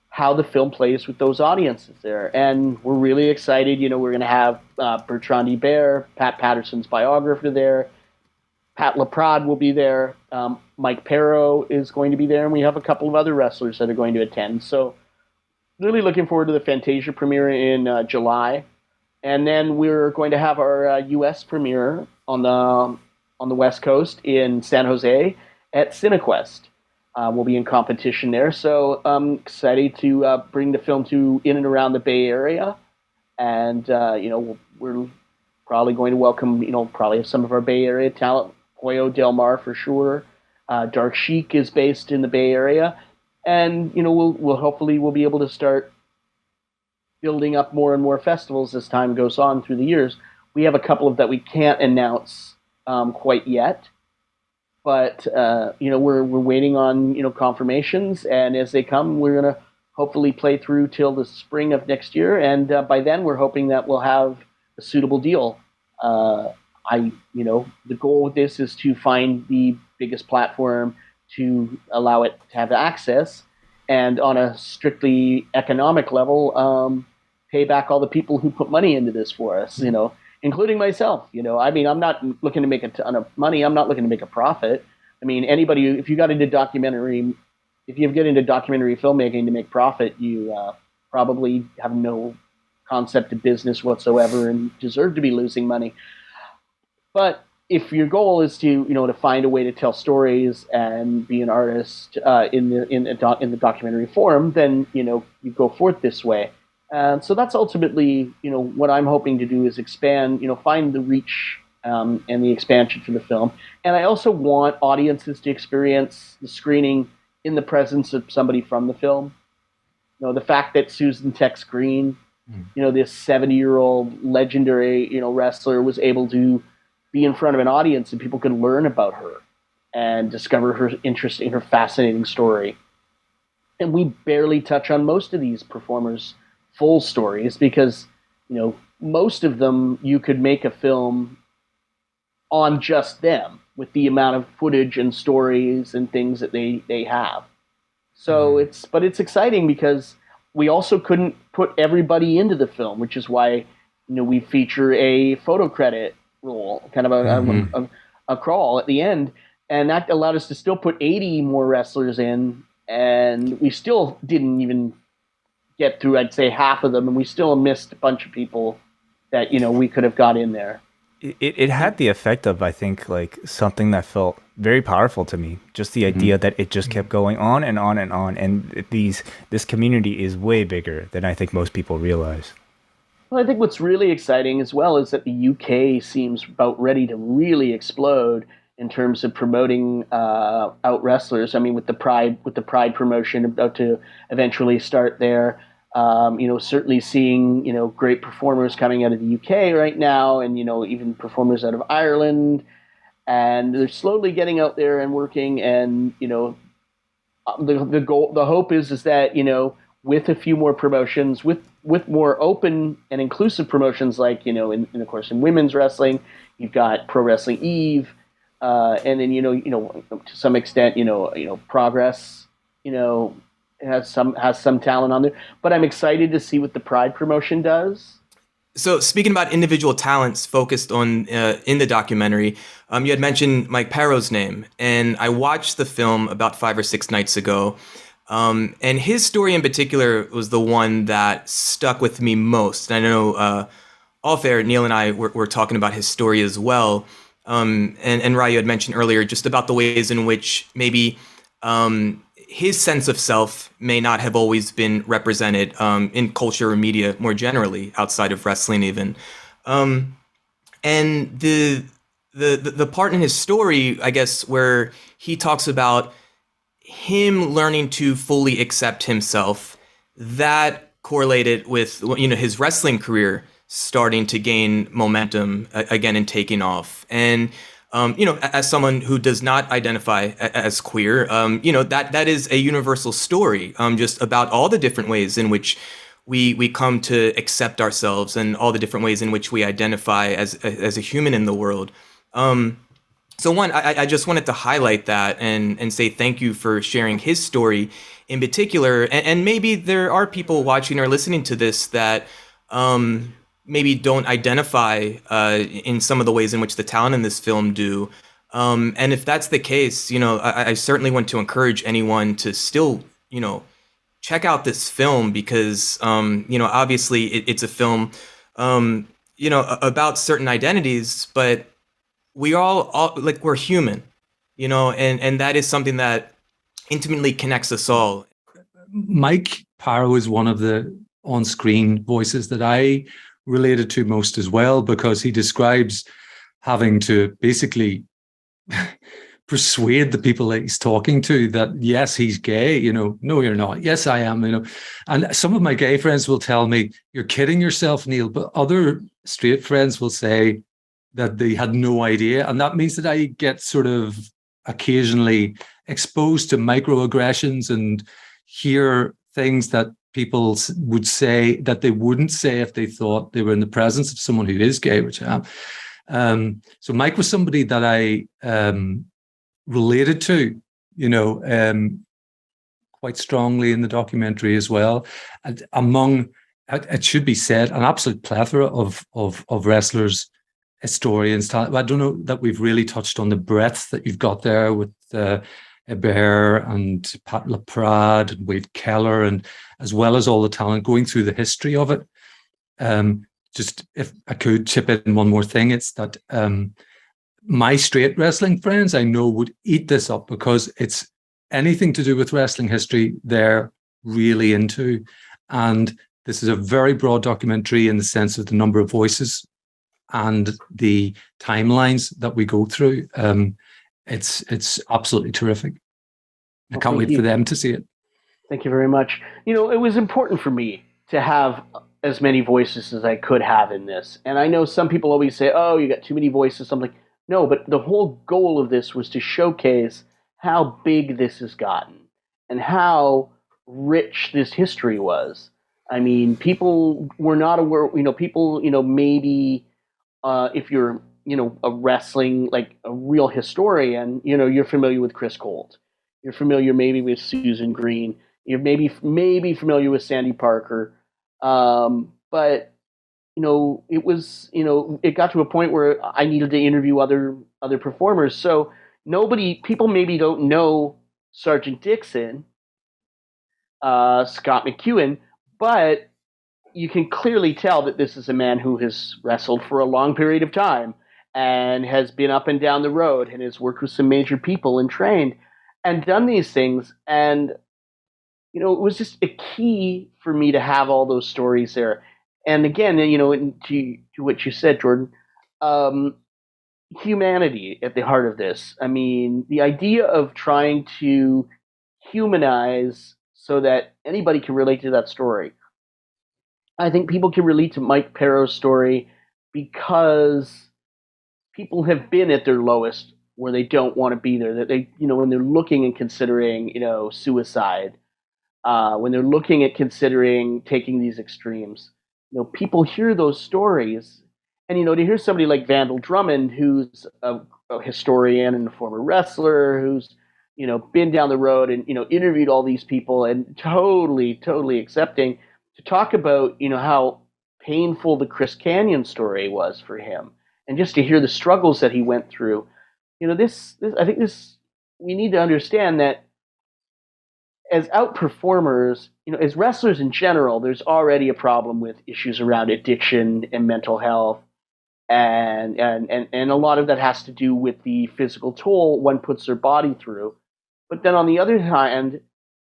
how the film plays with those audiences there. And we're really excited. We're going to have Bertrand Hébert, Pat Patterson's biographer there. Pat LaPrade will be there. Mike Perro is going to be there. And we have a couple of other wrestlers that are going to attend. So really looking forward to the Fantasia premiere in July. And then we're going to have our U.S. premiere on the West Coast in San Jose at CineQuest. We'll be in competition there, so I'm excited to bring the film to in and around the Bay Area, and we're probably going to welcome probably some of our Bay Area talent, Hoyo Del Mar for sure. Dark Chic is based in the Bay Area, and we'll hopefully be able to start building up more and more festivals as time goes on through the years. We have a couple of that we can't announce quite yet. But we're waiting on confirmations, and as they come, we're gonna hopefully play through till the spring of next year, and by then we're hoping that we'll have a suitable deal. The goal with this is to find the biggest platform to allow it to have access, and on a strictly economic level, pay back all the people who put money into this for us. Including myself. I'm not looking to make a ton of money. I'm not looking to make a profit. I mean, anybody, if you get into documentary filmmaking to make profit, you probably have no concept of business whatsoever and deserve to be losing money. But if your goal is to find a way to tell stories and be an artist in the documentary form, then you go forth this way. And so that's ultimately, what I'm hoping to do is expand, find the reach and the expansion for the film. And I also want audiences to experience the screening in the presence of somebody from the film. The fact that Susan Tex Green, this 70-year-old legendary, wrestler, was able to be in front of an audience and people could learn about her and discover her interesting, her fascinating story. And we barely touch on most of these performers' full stories because, most of them you could make a film on just them with the amount of footage and stories and things that they have. So it's exciting because we also couldn't put everybody into the film, which is why, we feature a photo credit roll, kind of a crawl at the end. And that allowed us to still put 80 more wrestlers in, and we still didn't even get through, I'd say, half of them, and we still missed a bunch of people that we could have got in there. it had the effect of, I think, like something that felt very powerful to me. Just the idea that it just kept going on and on and on, and this community is way bigger than I think most people realize. Well, I think what's really exciting as well is that the UK seems about ready to really explode in terms of promoting out wrestlers. I mean, with the Pride promotion about to eventually start there, certainly seeing great performers coming out of the UK right now, and even performers out of Ireland, and they're slowly getting out there and working. And the hope is that with a few more promotions, with more open and inclusive promotions, like of course in women's wrestling, you've got Pro Wrestling Eve, and then to some extent Progress has some talent on there. But I'm excited to see what the Pride promotion does. So speaking about individual talents focused on in the documentary, you had mentioned Mike Paro's name, and I watched the film about 5 or 6 nights ago. And his story in particular was the one that stuck with me most. And I know off air, Neal and I were talking about his story as well. And Ry, you had mentioned earlier just about the ways in which maybe his sense of self may not have always been represented in culture or media more generally, outside of wrestling even. And the part in his story, I guess, where he talks about him learning to fully accept himself, that correlated with his wrestling career starting to gain momentum again and taking off. And as someone who does not identify as queer, that is a universal story, just about all the different ways in which we come to accept ourselves, and all the different ways in which we identify as a human in the world. So one, I just wanted to highlight that and say thank you for sharing his story in particular. And maybe there are people watching or listening to this that maybe don't identify in some of the ways in which the talent in this film do. And if that's the case, I certainly want to encourage anyone to still, check out this film, because, obviously it's a film, about certain identities, but we all like, we're human, and that is something that intimately connects us all. Mike Parrow is one of the on-screen voices that I related to most as well, because he describes having to basically persuade the people that he's talking to that, yes, he's gay, no, you're not. Yes, I am, And some of my gay friends will tell me, you're kidding yourself, Neal. But other straight friends will say that they had no idea. And that means that I get sort of occasionally exposed to microaggressions and hear things that people would say that they wouldn't say if they thought they were in the presence of someone who is gay, which I am. So Mike was somebody that I related to, quite strongly in the documentary as well. And among, it should be said, an absolute plethora of wrestlers, historians. I don't know that we've really touched on the breadth that you've got there with Hebert and Pat LaPrade and Wade Keller, and as well as all the talent going through the history of it. Just if I could chip in one more thing, it's that my straight wrestling friends I know would eat this up, because it's anything to do with wrestling history they're really into. And this is a very broad documentary in the sense of the number of voices and the timelines that we go through. It's absolutely terrific. I can't wait for them to see it. Thank you very much. It was important for me to have as many voices as I could have in this. And I know some people always say, oh, you got too many voices. I'm like, no, but the whole goal of this was to showcase how big this has gotten and how rich this history was. I mean, people were not aware, people, maybe if you're, a wrestling, like a real historian, you're familiar with Chris Colt. You're familiar maybe with Susan Green. You're maybe familiar with Sandy Parker. But it was, it got to a point where I needed to interview other performers. So people maybe don't know Sergeant Dixon, Scott McEwen, but you can clearly tell that this is a man who has wrestled for a long period of time. and has been up and down the road and has worked with some major people and trained and done these things. And, it was just a key for me to have all those stories there. And again, to what you said, Jordan, um, humanity at the heart of this. I mean, the idea of trying to humanize so that anybody can relate to that story. I think people can relate to Mike Perro's story because people have been at their lowest where they don't want to be there. That they, when they're looking and considering, suicide, when they're looking at considering taking these extremes, people hear those stories, and to hear somebody like Vandal Drummond, who's a historian and a former wrestler, who's been down the road and interviewed all these people and totally accepting to talk about how painful the Chris Canyon story was for him, and just to hear the struggles that he went through. This I think this we need to understand that as outperformers, as wrestlers in general, there's already a problem with issues around addiction and mental health, and a lot of that has to do with the physical toll one puts their body through. But then on the other hand,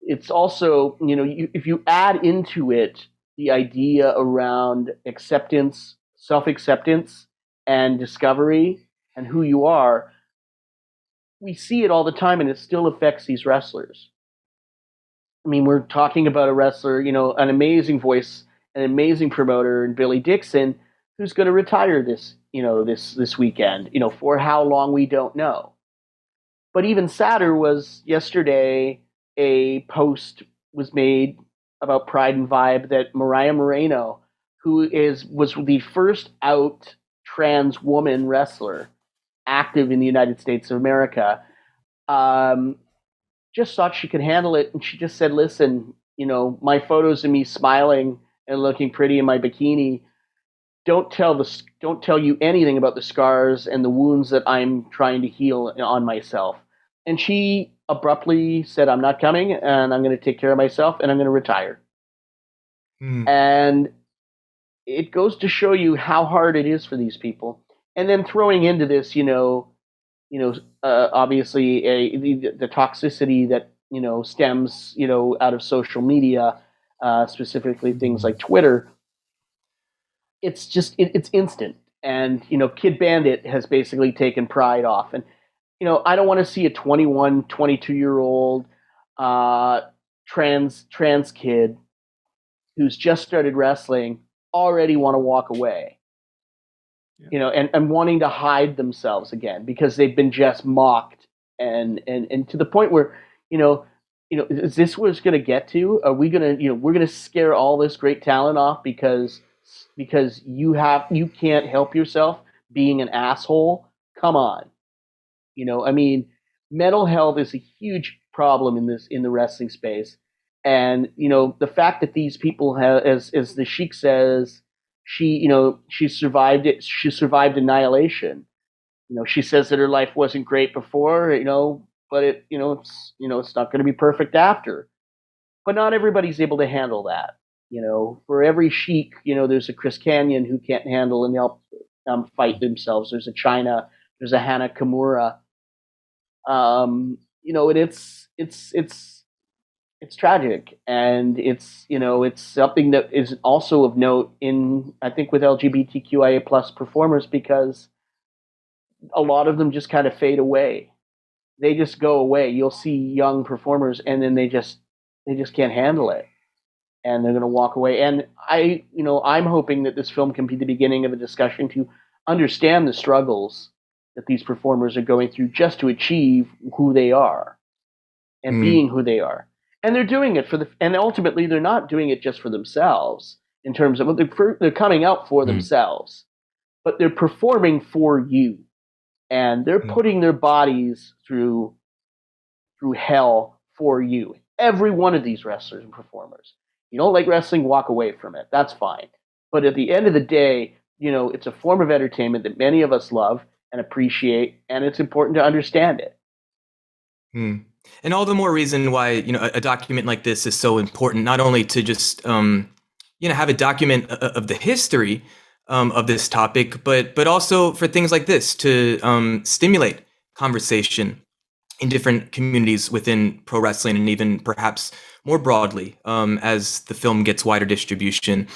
it's also, if you add into it the idea around acceptance, self-acceptance, and discovery, and who you are, we see it all the time, and it still affects these wrestlers. I mean, we're talking about a wrestler, an amazing voice, an amazing promoter, and Billy Dixon, who's going to retire this weekend. For how long we don't know. But even sadder was yesterday, a post was made about Pride and Vibe that Mariah Moreno, who was the first out trans woman wrestler active in the United States of America, just thought she could handle it, and she just said, "Listen, my photos of me smiling and looking pretty in my bikini don't tell you anything about the scars and the wounds that I'm trying to heal on myself." And she abruptly said, "I'm not coming, and I'm going to take care of myself, and I'm going to retire." And it goes to show you how hard it is for these people. And then throwing into this, obviously the toxicity that stems out of social media, specifically things like Twitter. It's just it's instant, and Kid Bandit has basically taken Pride off, and I don't want to see a 21, 22-year-old trans kid who's just started wrestling already want to walk away. And wanting to hide themselves again because they've been just mocked, and to the point where, is this what it's going to get to? Are we going to, we're going to scare all this great talent off because you can't help yourself being an asshole? Come on. I mean, mental health is a huge problem in the wrestling space. And, the fact that these people have, as the Sheik says, she survived it. She survived annihilation. She says that her life wasn't great before, but it's not going to be perfect after. But not everybody's able to handle that. For every Sheik, there's a Chris Canyon who can't handle and they'll fight themselves. There's a China. There's a Hana Kimura. And it's tragic, and it's something that is also of note in, I think, with LGBTQIA plus performers, because a lot of them just kind of fade away. They just go away. You'll see young performers, and then they just can't handle it, and they're going to walk away. And I'm hoping that this film can be the beginning of a discussion to understand the struggles that these performers are going through just to achieve who they are and being who they are. And they're doing it and ultimately they're not doing it just for themselves in terms of, they're coming out for themselves, but they're performing for you, and they're putting their bodies through hell for you. Every one of these wrestlers and performers. You don't like wrestling, walk away from it. That's fine. But at the end of the day, it's a form of entertainment that many of us love and appreciate, and it's important to understand it. And all the more reason why, a document like this is so important, not only to just, have a document of the history, of this topic, but also for things like this to stimulate conversation in different communities within pro wrestling and even perhaps more broadly as the film gets wider distribution.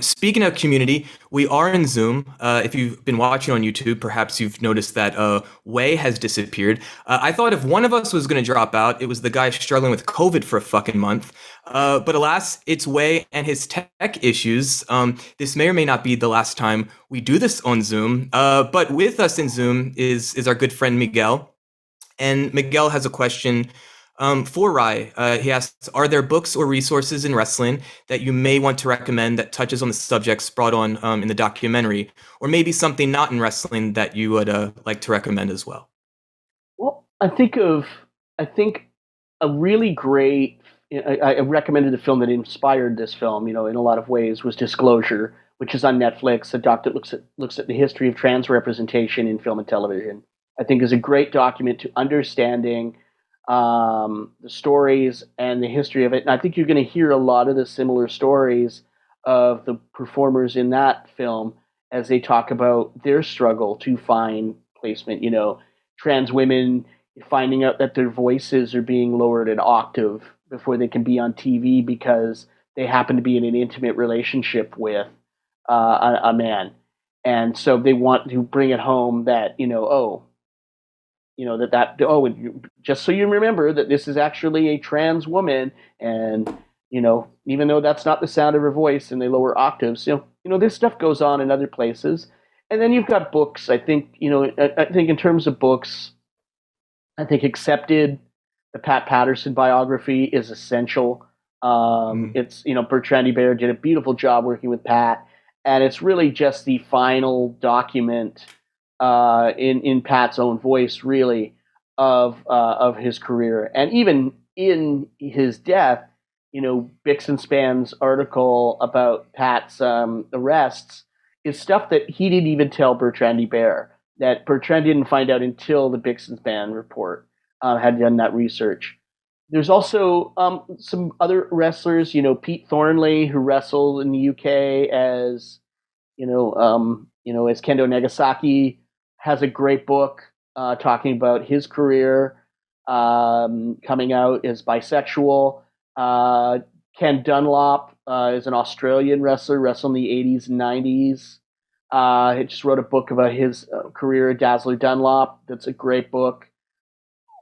Speaking of community, we are in Zoom. If you've been watching on YouTube, perhaps you've noticed that Wai has disappeared. I thought if one of us was going to drop out, it was the guy struggling with COVID for a fucking month. But alas, it's Wai and his tech issues. This may or may not be the last time we do this on Zoom. But with us in Zoom is our good friend Miguel. And Miguel has a question for Ry. He asks, are there books or resources in wrestling that you may want to recommend that touches on the subjects brought on in the documentary? Or maybe something not in wrestling that you would like to recommend as well? Well, I think a really great, I recommended a film that inspired this film, in a lot of ways, was Disclosure, which is on Netflix, a doc that looks at the history of trans representation in film and television. I think is a great document to understanding the stories and the history of it. And I think you're going to hear a lot of the similar stories of the performers in that film as they talk about their struggle to find placement. Trans women finding out that their voices are being lowered an octave before they can be on TV because they happen to be in an intimate relationship with a man. And so they want to bring it home that, just so you remember that this is actually a trans woman, and even though that's not the sound of her voice and they lower octaves, this stuff goes on in other places. And then you've got books. I think in terms of books, I think Accepted, the Pat Patterson biography, is essential. It's Bertrand Bear did a beautiful job working with Pat, and it's really just the final document in Pat's own voice, really, of his career. And even in his death, Bixenspan's article about Pat's arrests is stuff that he didn't even tell Bertrand Bear, that Bertrand didn't find out until the Bixenspan report had done that research. There's also some other wrestlers, Pete Thornley, who wrestled in the UK as, as Kendo Nagasaki, has a great book talking about his career, coming out as bisexual. Ken Dunlop is an Australian wrestler, wrestled in the 80s and 90s. He just wrote a book about his career, Dazzler Dunlop. That's a great book.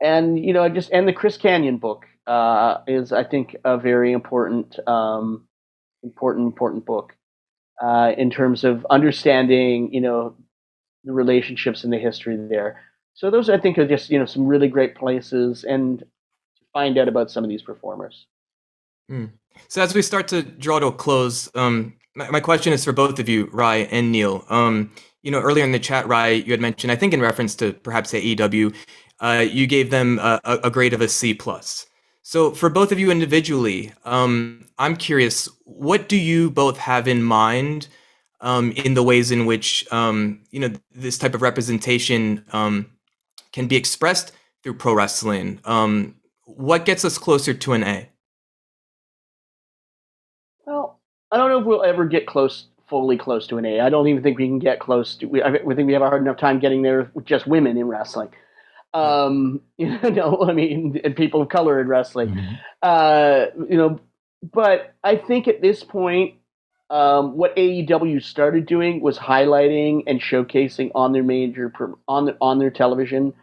And, and the Chris Canyon book is, I think, a very important book in terms of understanding, the relationships and the history there. So those, I think, are just some really great places and to find out about some of these performers. So as we start to draw to a close, my question is for both of you, Ry and Neal. Earlier in the chat, Ry, you had mentioned, I think in reference to perhaps AEW, you gave them a grade of a C+. So for both of you individually, I'm curious, what do you both have in mind in the ways in which this type of representation can be expressed through pro wrestling? What gets us closer to an A? Well, I don't know if we'll ever get fully close to an A. I don't even think we can get close to. We think we have a hard enough time getting there with just women in wrestling. And people of color in wrestling. Mm-hmm. But I think at this point, what AEW started doing was highlighting and showcasing on their on their television,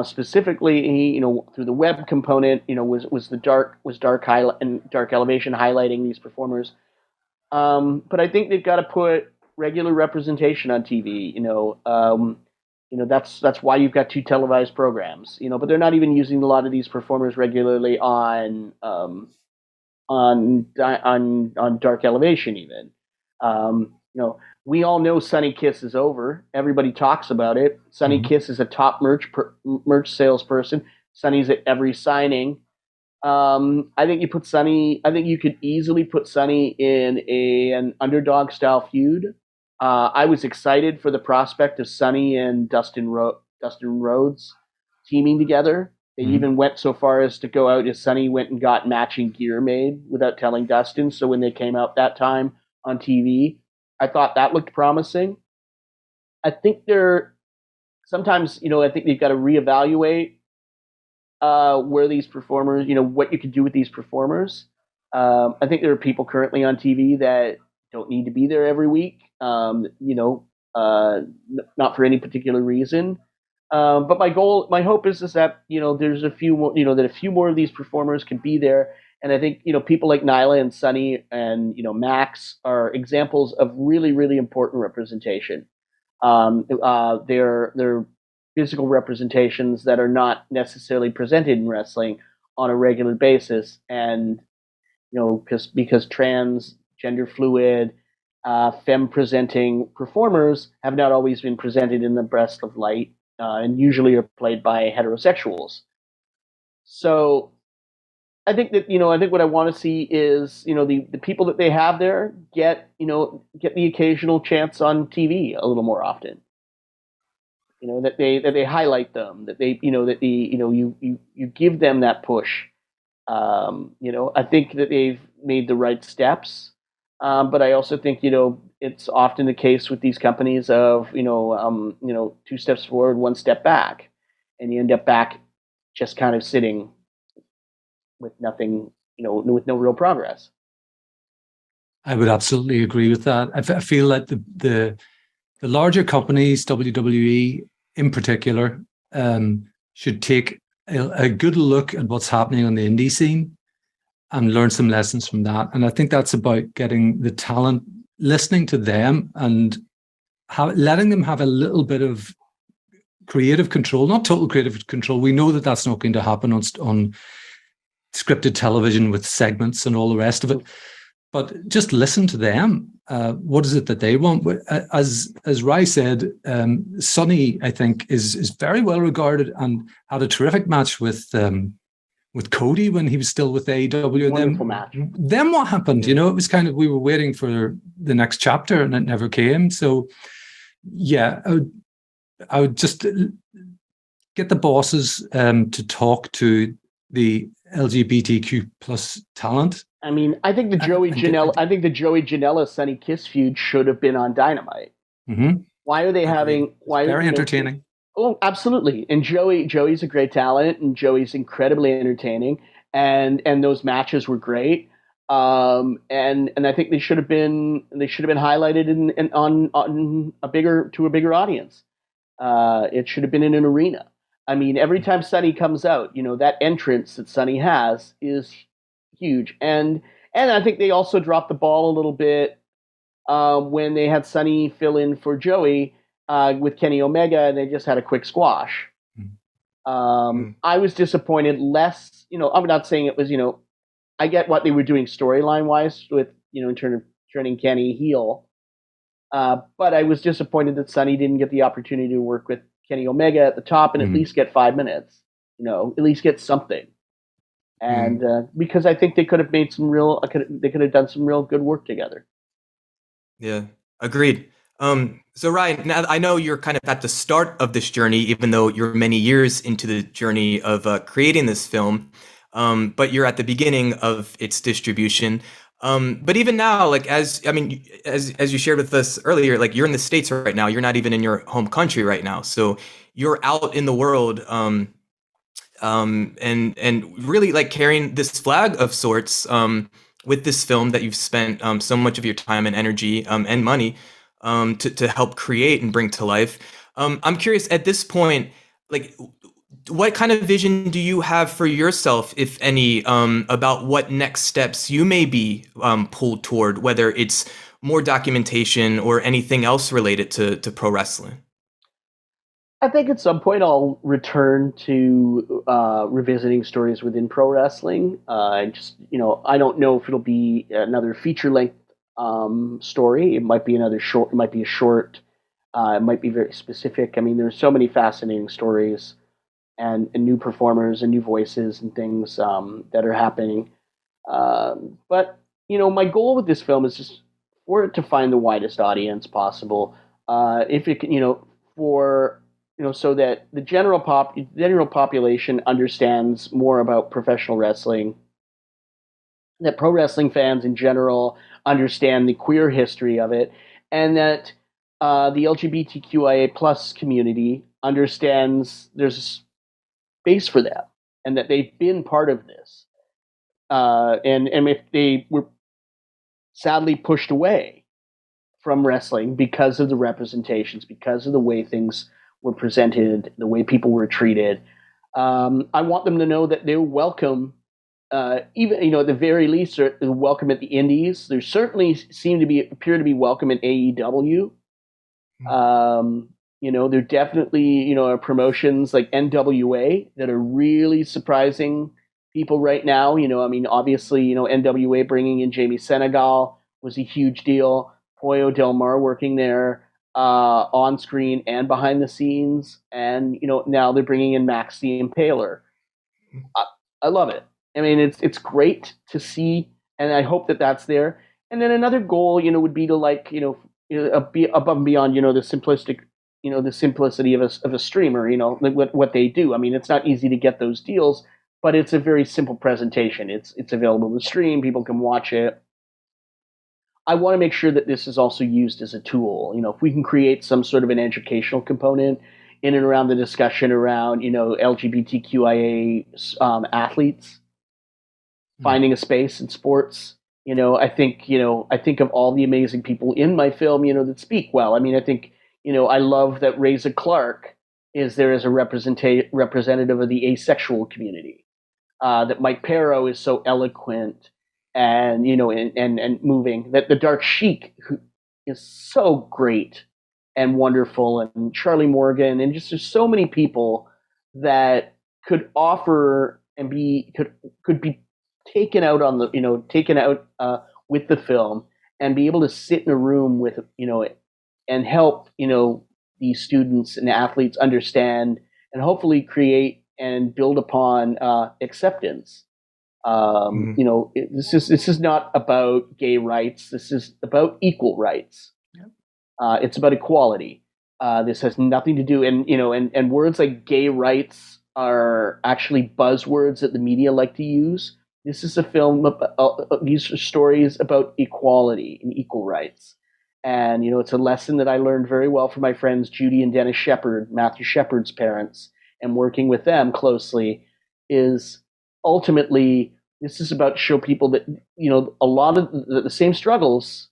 specifically, through the web component, was dark elevation highlighting these performers. But I think they've got to put regular representation on TV. That's why you've got 2 televised programs. But they're not even using a lot of these performers regularly on Dark Elevation even. We all know Sunny Kiss is over. Everybody talks about it. Sunny Kiss is a top merch salesperson. Sunny's at every signing. I think you could easily put Sunny in an underdog style feud. I was excited for the prospect of Sunny and Dustin Rhodes teaming together. They even went so far as to go out as Sunny went and got matching gear made without telling Dustin. So when they came out that time on TV, I thought that looked promising. I think sometimes, I think you've got to reevaluate where these performers, what you could do with these performers. I think there are people currently on TV that don't need to be there every week, not for any particular reason. But my hope is that there's a few more, that a few more of these performers can be there, and I think people like Nyla and Sunny and Max are examples of really really important representation. They're physical representations that are not necessarily presented in wrestling on a regular basis, and because trans, gender fluid, femme presenting performers have not always been presented in the best of light, and usually are played by heterosexuals. So I think what I want to see is the people that they have there get the occasional chance on TV a little more often. That they highlight them, that they you give them that push. I think that they've made the right steps, but I also think it's often the case with these companies of 2 steps forward, 1 step back, and you end up back just kind of sitting with nothing, with no real progress. I would absolutely agree with that. I feel like the larger companies, WWE in particular, should take a good look at what's happening on the indie scene and learn some lessons from that. And I think that's about getting the talent, listening to them, and letting them have a little bit of creative control, not total creative control. We know that that's not going to happen on scripted television with segments and all the rest of it. But just listen to them. What is it that they want? As Ry said, Sonny, I think, is very well regarded and had a terrific match with Cody when he was still with AEW. Wonderful match. Then what happened? It was kind of, we were waiting for the next chapter and it never came. So yeah, I would just get the bosses to talk to the LGBTQ plus talent. I mean, I think the Joey Janela Sonny Kiss feud should have been on Dynamite. Mm-hmm. Why are they having? Very entertaining. Oh, absolutely. And Joey's a great talent, and Joey's incredibly entertaining, and those matches were great. And I think they should have been highlighted on a bigger audience. It should have been in an arena. I mean, every time Sonny comes out, that entrance that Sonny has is huge. And I think they also dropped the ball a little bit when they had Sonny fill in for Joey with Kenny Omega, and they just had a quick squash. I was disappointed less, I'm not saying it was, I get what they were doing storyline wise with, in terms of turning Kenny heel. But I was disappointed that Sonny didn't get the opportunity to work with Kenny Omega at the top and at least get 5 minutes, at least get something. And because I think they could have made they could have done some real good work together. Yeah, agreed. So Ryan, now I know you're kind of at the start of this journey, even though you're many years into the journey of creating this film, but you're at the beginning of its distribution. But even now, like as you shared with us earlier, like you're in the States right now. You're not even in your home country right now, so you're out in the world, and really like carrying this flag of sorts with this film that you've spent so much of your time and energy and money to help create and bring to life. I'm curious at this point, like, what kind of vision do you have for yourself, if any, about what next steps you may be pulled toward, whether it's more documentation or anything else related to pro wrestling? I think at some point I'll return to revisiting stories within pro wrestling. I don't know if it'll be another feature-length story. It might be another short. It might be a short. It might be very specific. I mean, there's so many fascinating stories and new performers and new voices and things that are happening. But my goal with this film is just for it to find the widest audience possible. If it can, so that the general population understands more about professional wrestling, that pro wrestling fans in general understand the queer history of it, and that the LGBTQIA plus community understands there's a space for that, and that they've been part of this. And if they were sadly pushed away from wrestling because of the representations, because of the way things were presented, the way people were treated, I want them to know that they're welcome. Even at the very least, they're welcome at the Indies. There certainly appear to be welcome in AEW. There definitely are promotions like NWA that are really surprising people right now. Obviously, NWA bringing in Jamie Senegal was a huge deal. Pollo Del Mar working there on screen and behind the scenes, and now they're bringing in Max the Impaler. I love it. I mean, it's great to see, and I hope that that's there. And then another goal, would be to be above and beyond, the simplicity of a streamer, what they do. I mean, it's not easy to get those deals, but it's a very simple presentation. It's available to stream. People can watch it. I want to make sure that this is also used as a tool. If we can create some sort of an educational component in and around the discussion around, LGBTQIA athletes finding a space in sports. I think of all the amazing people in my film, that speak well. I mean, I think, I love that Reza Clark is there as a representative of the asexual community. That Mike Perro is so eloquent and and moving. That the Dark Sheik, who is so great and wonderful, and Charlie Morgan, and just there's so many people that could offer and could be taken out with the film and be able to sit in a room with and help these students and athletes understand and hopefully create and build upon acceptance. This is not about gay rights. This is about equal rights. It's about equality. This has nothing to do, and words like gay rights are actually buzzwords that the media like to use. This is a film about these are stories about equality and equal rights. And, it's a lesson that I learned very well from my friends Judy and Dennis Shepard, Matthew Shepard's parents, and working with them closely is ultimately this is about to show people that, a lot of the same struggles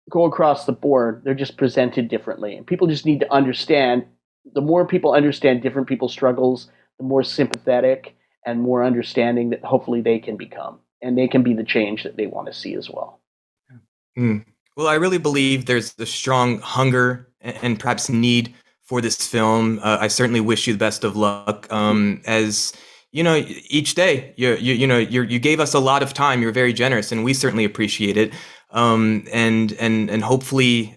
go across the board. They're just presented differently. And people just need to understand. The more people understand different people's struggles, the more sympathetic and more understanding that hopefully they can become. And they can be the change that they want to see as well. Well, I really believe there's a strong hunger and perhaps need for this film. I certainly wish you the best of luck. As each day you gave us a lot of time. You're very generous, and we certainly appreciate it. And hopefully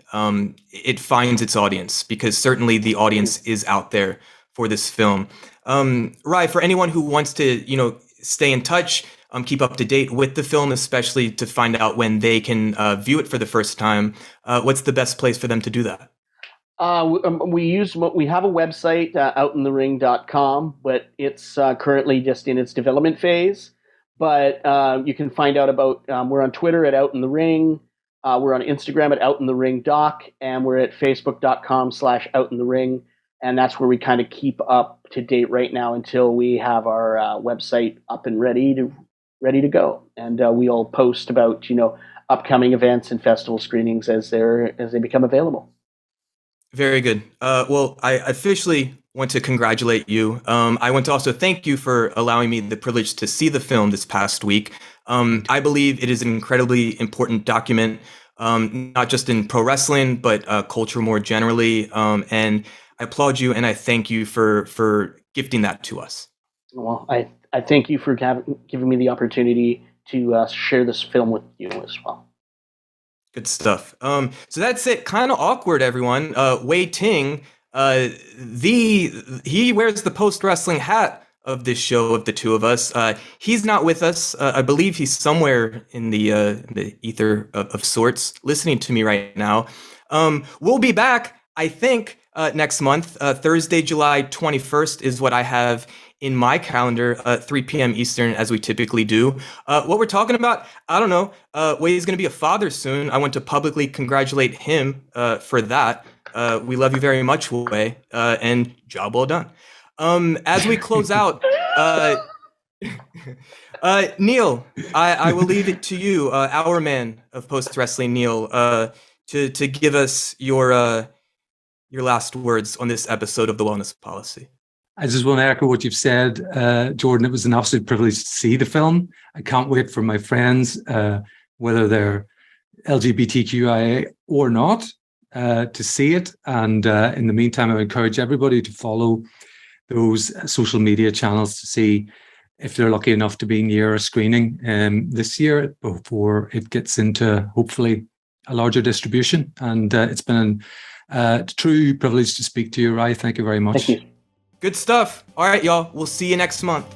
it finds its audience, because certainly the audience is out there for this film. Ry, for anyone who wants to stay in touch, keep up to date with the film, especially to find out when they can view it for the first time, what's the best place for them to do that? We have a website, outinthering.com, but it's currently just in its development phase. But you can find out about, we're on Twitter at Out in the Ring, we're on Instagram at Out in the Ring Doc, and we're at facebook.com/Out in the Ring. And that's where we kind of keep up to date right now until we have our website up and ready to go. And we'll post about upcoming events and festival screenings as they become available. Very good. Well, I officially want to congratulate you. I want to also thank you for allowing me the privilege to see the film this past week. I believe it is an incredibly important document, not just in pro wrestling, but culture more generally. And I applaud you, and I thank you for gifting that to us. Well, I thank you for giving me the opportunity to share this film with you as well. Good stuff. So that's it. Kind of awkward, everyone. Wai Ting, he wears the post wrestling hat of this show of the two of us. He's not with us. I believe he's somewhere in the ether of sorts, listening to me right now. We'll be back, I think, next month. Thursday, July 21st is what I have in my calendar, 3 p.m. Eastern, as we typically do. What we're talking about, I don't know. Wai is going to be a father soon. I want to publicly congratulate him for that. We love you very much, Wai, and job well done. As we close out, Neal, I will leave it to you, our man of post wrestling, Neal, to give us your last words on this episode of the Wellness Policy. I just want to echo what you've said, Jordan. It was an absolute privilege to see the film. I can't wait for my friends, whether they're LGBTQIA or not, to see it. And in the meantime, I would encourage everybody to follow those social media channels to see if they're lucky enough to be near a screening this year before it gets into, hopefully, a larger distribution. And it's been a true privilege to speak to you, Ry. Thank you very much. Thank you. Good stuff. All right, y'all. We'll see you next month.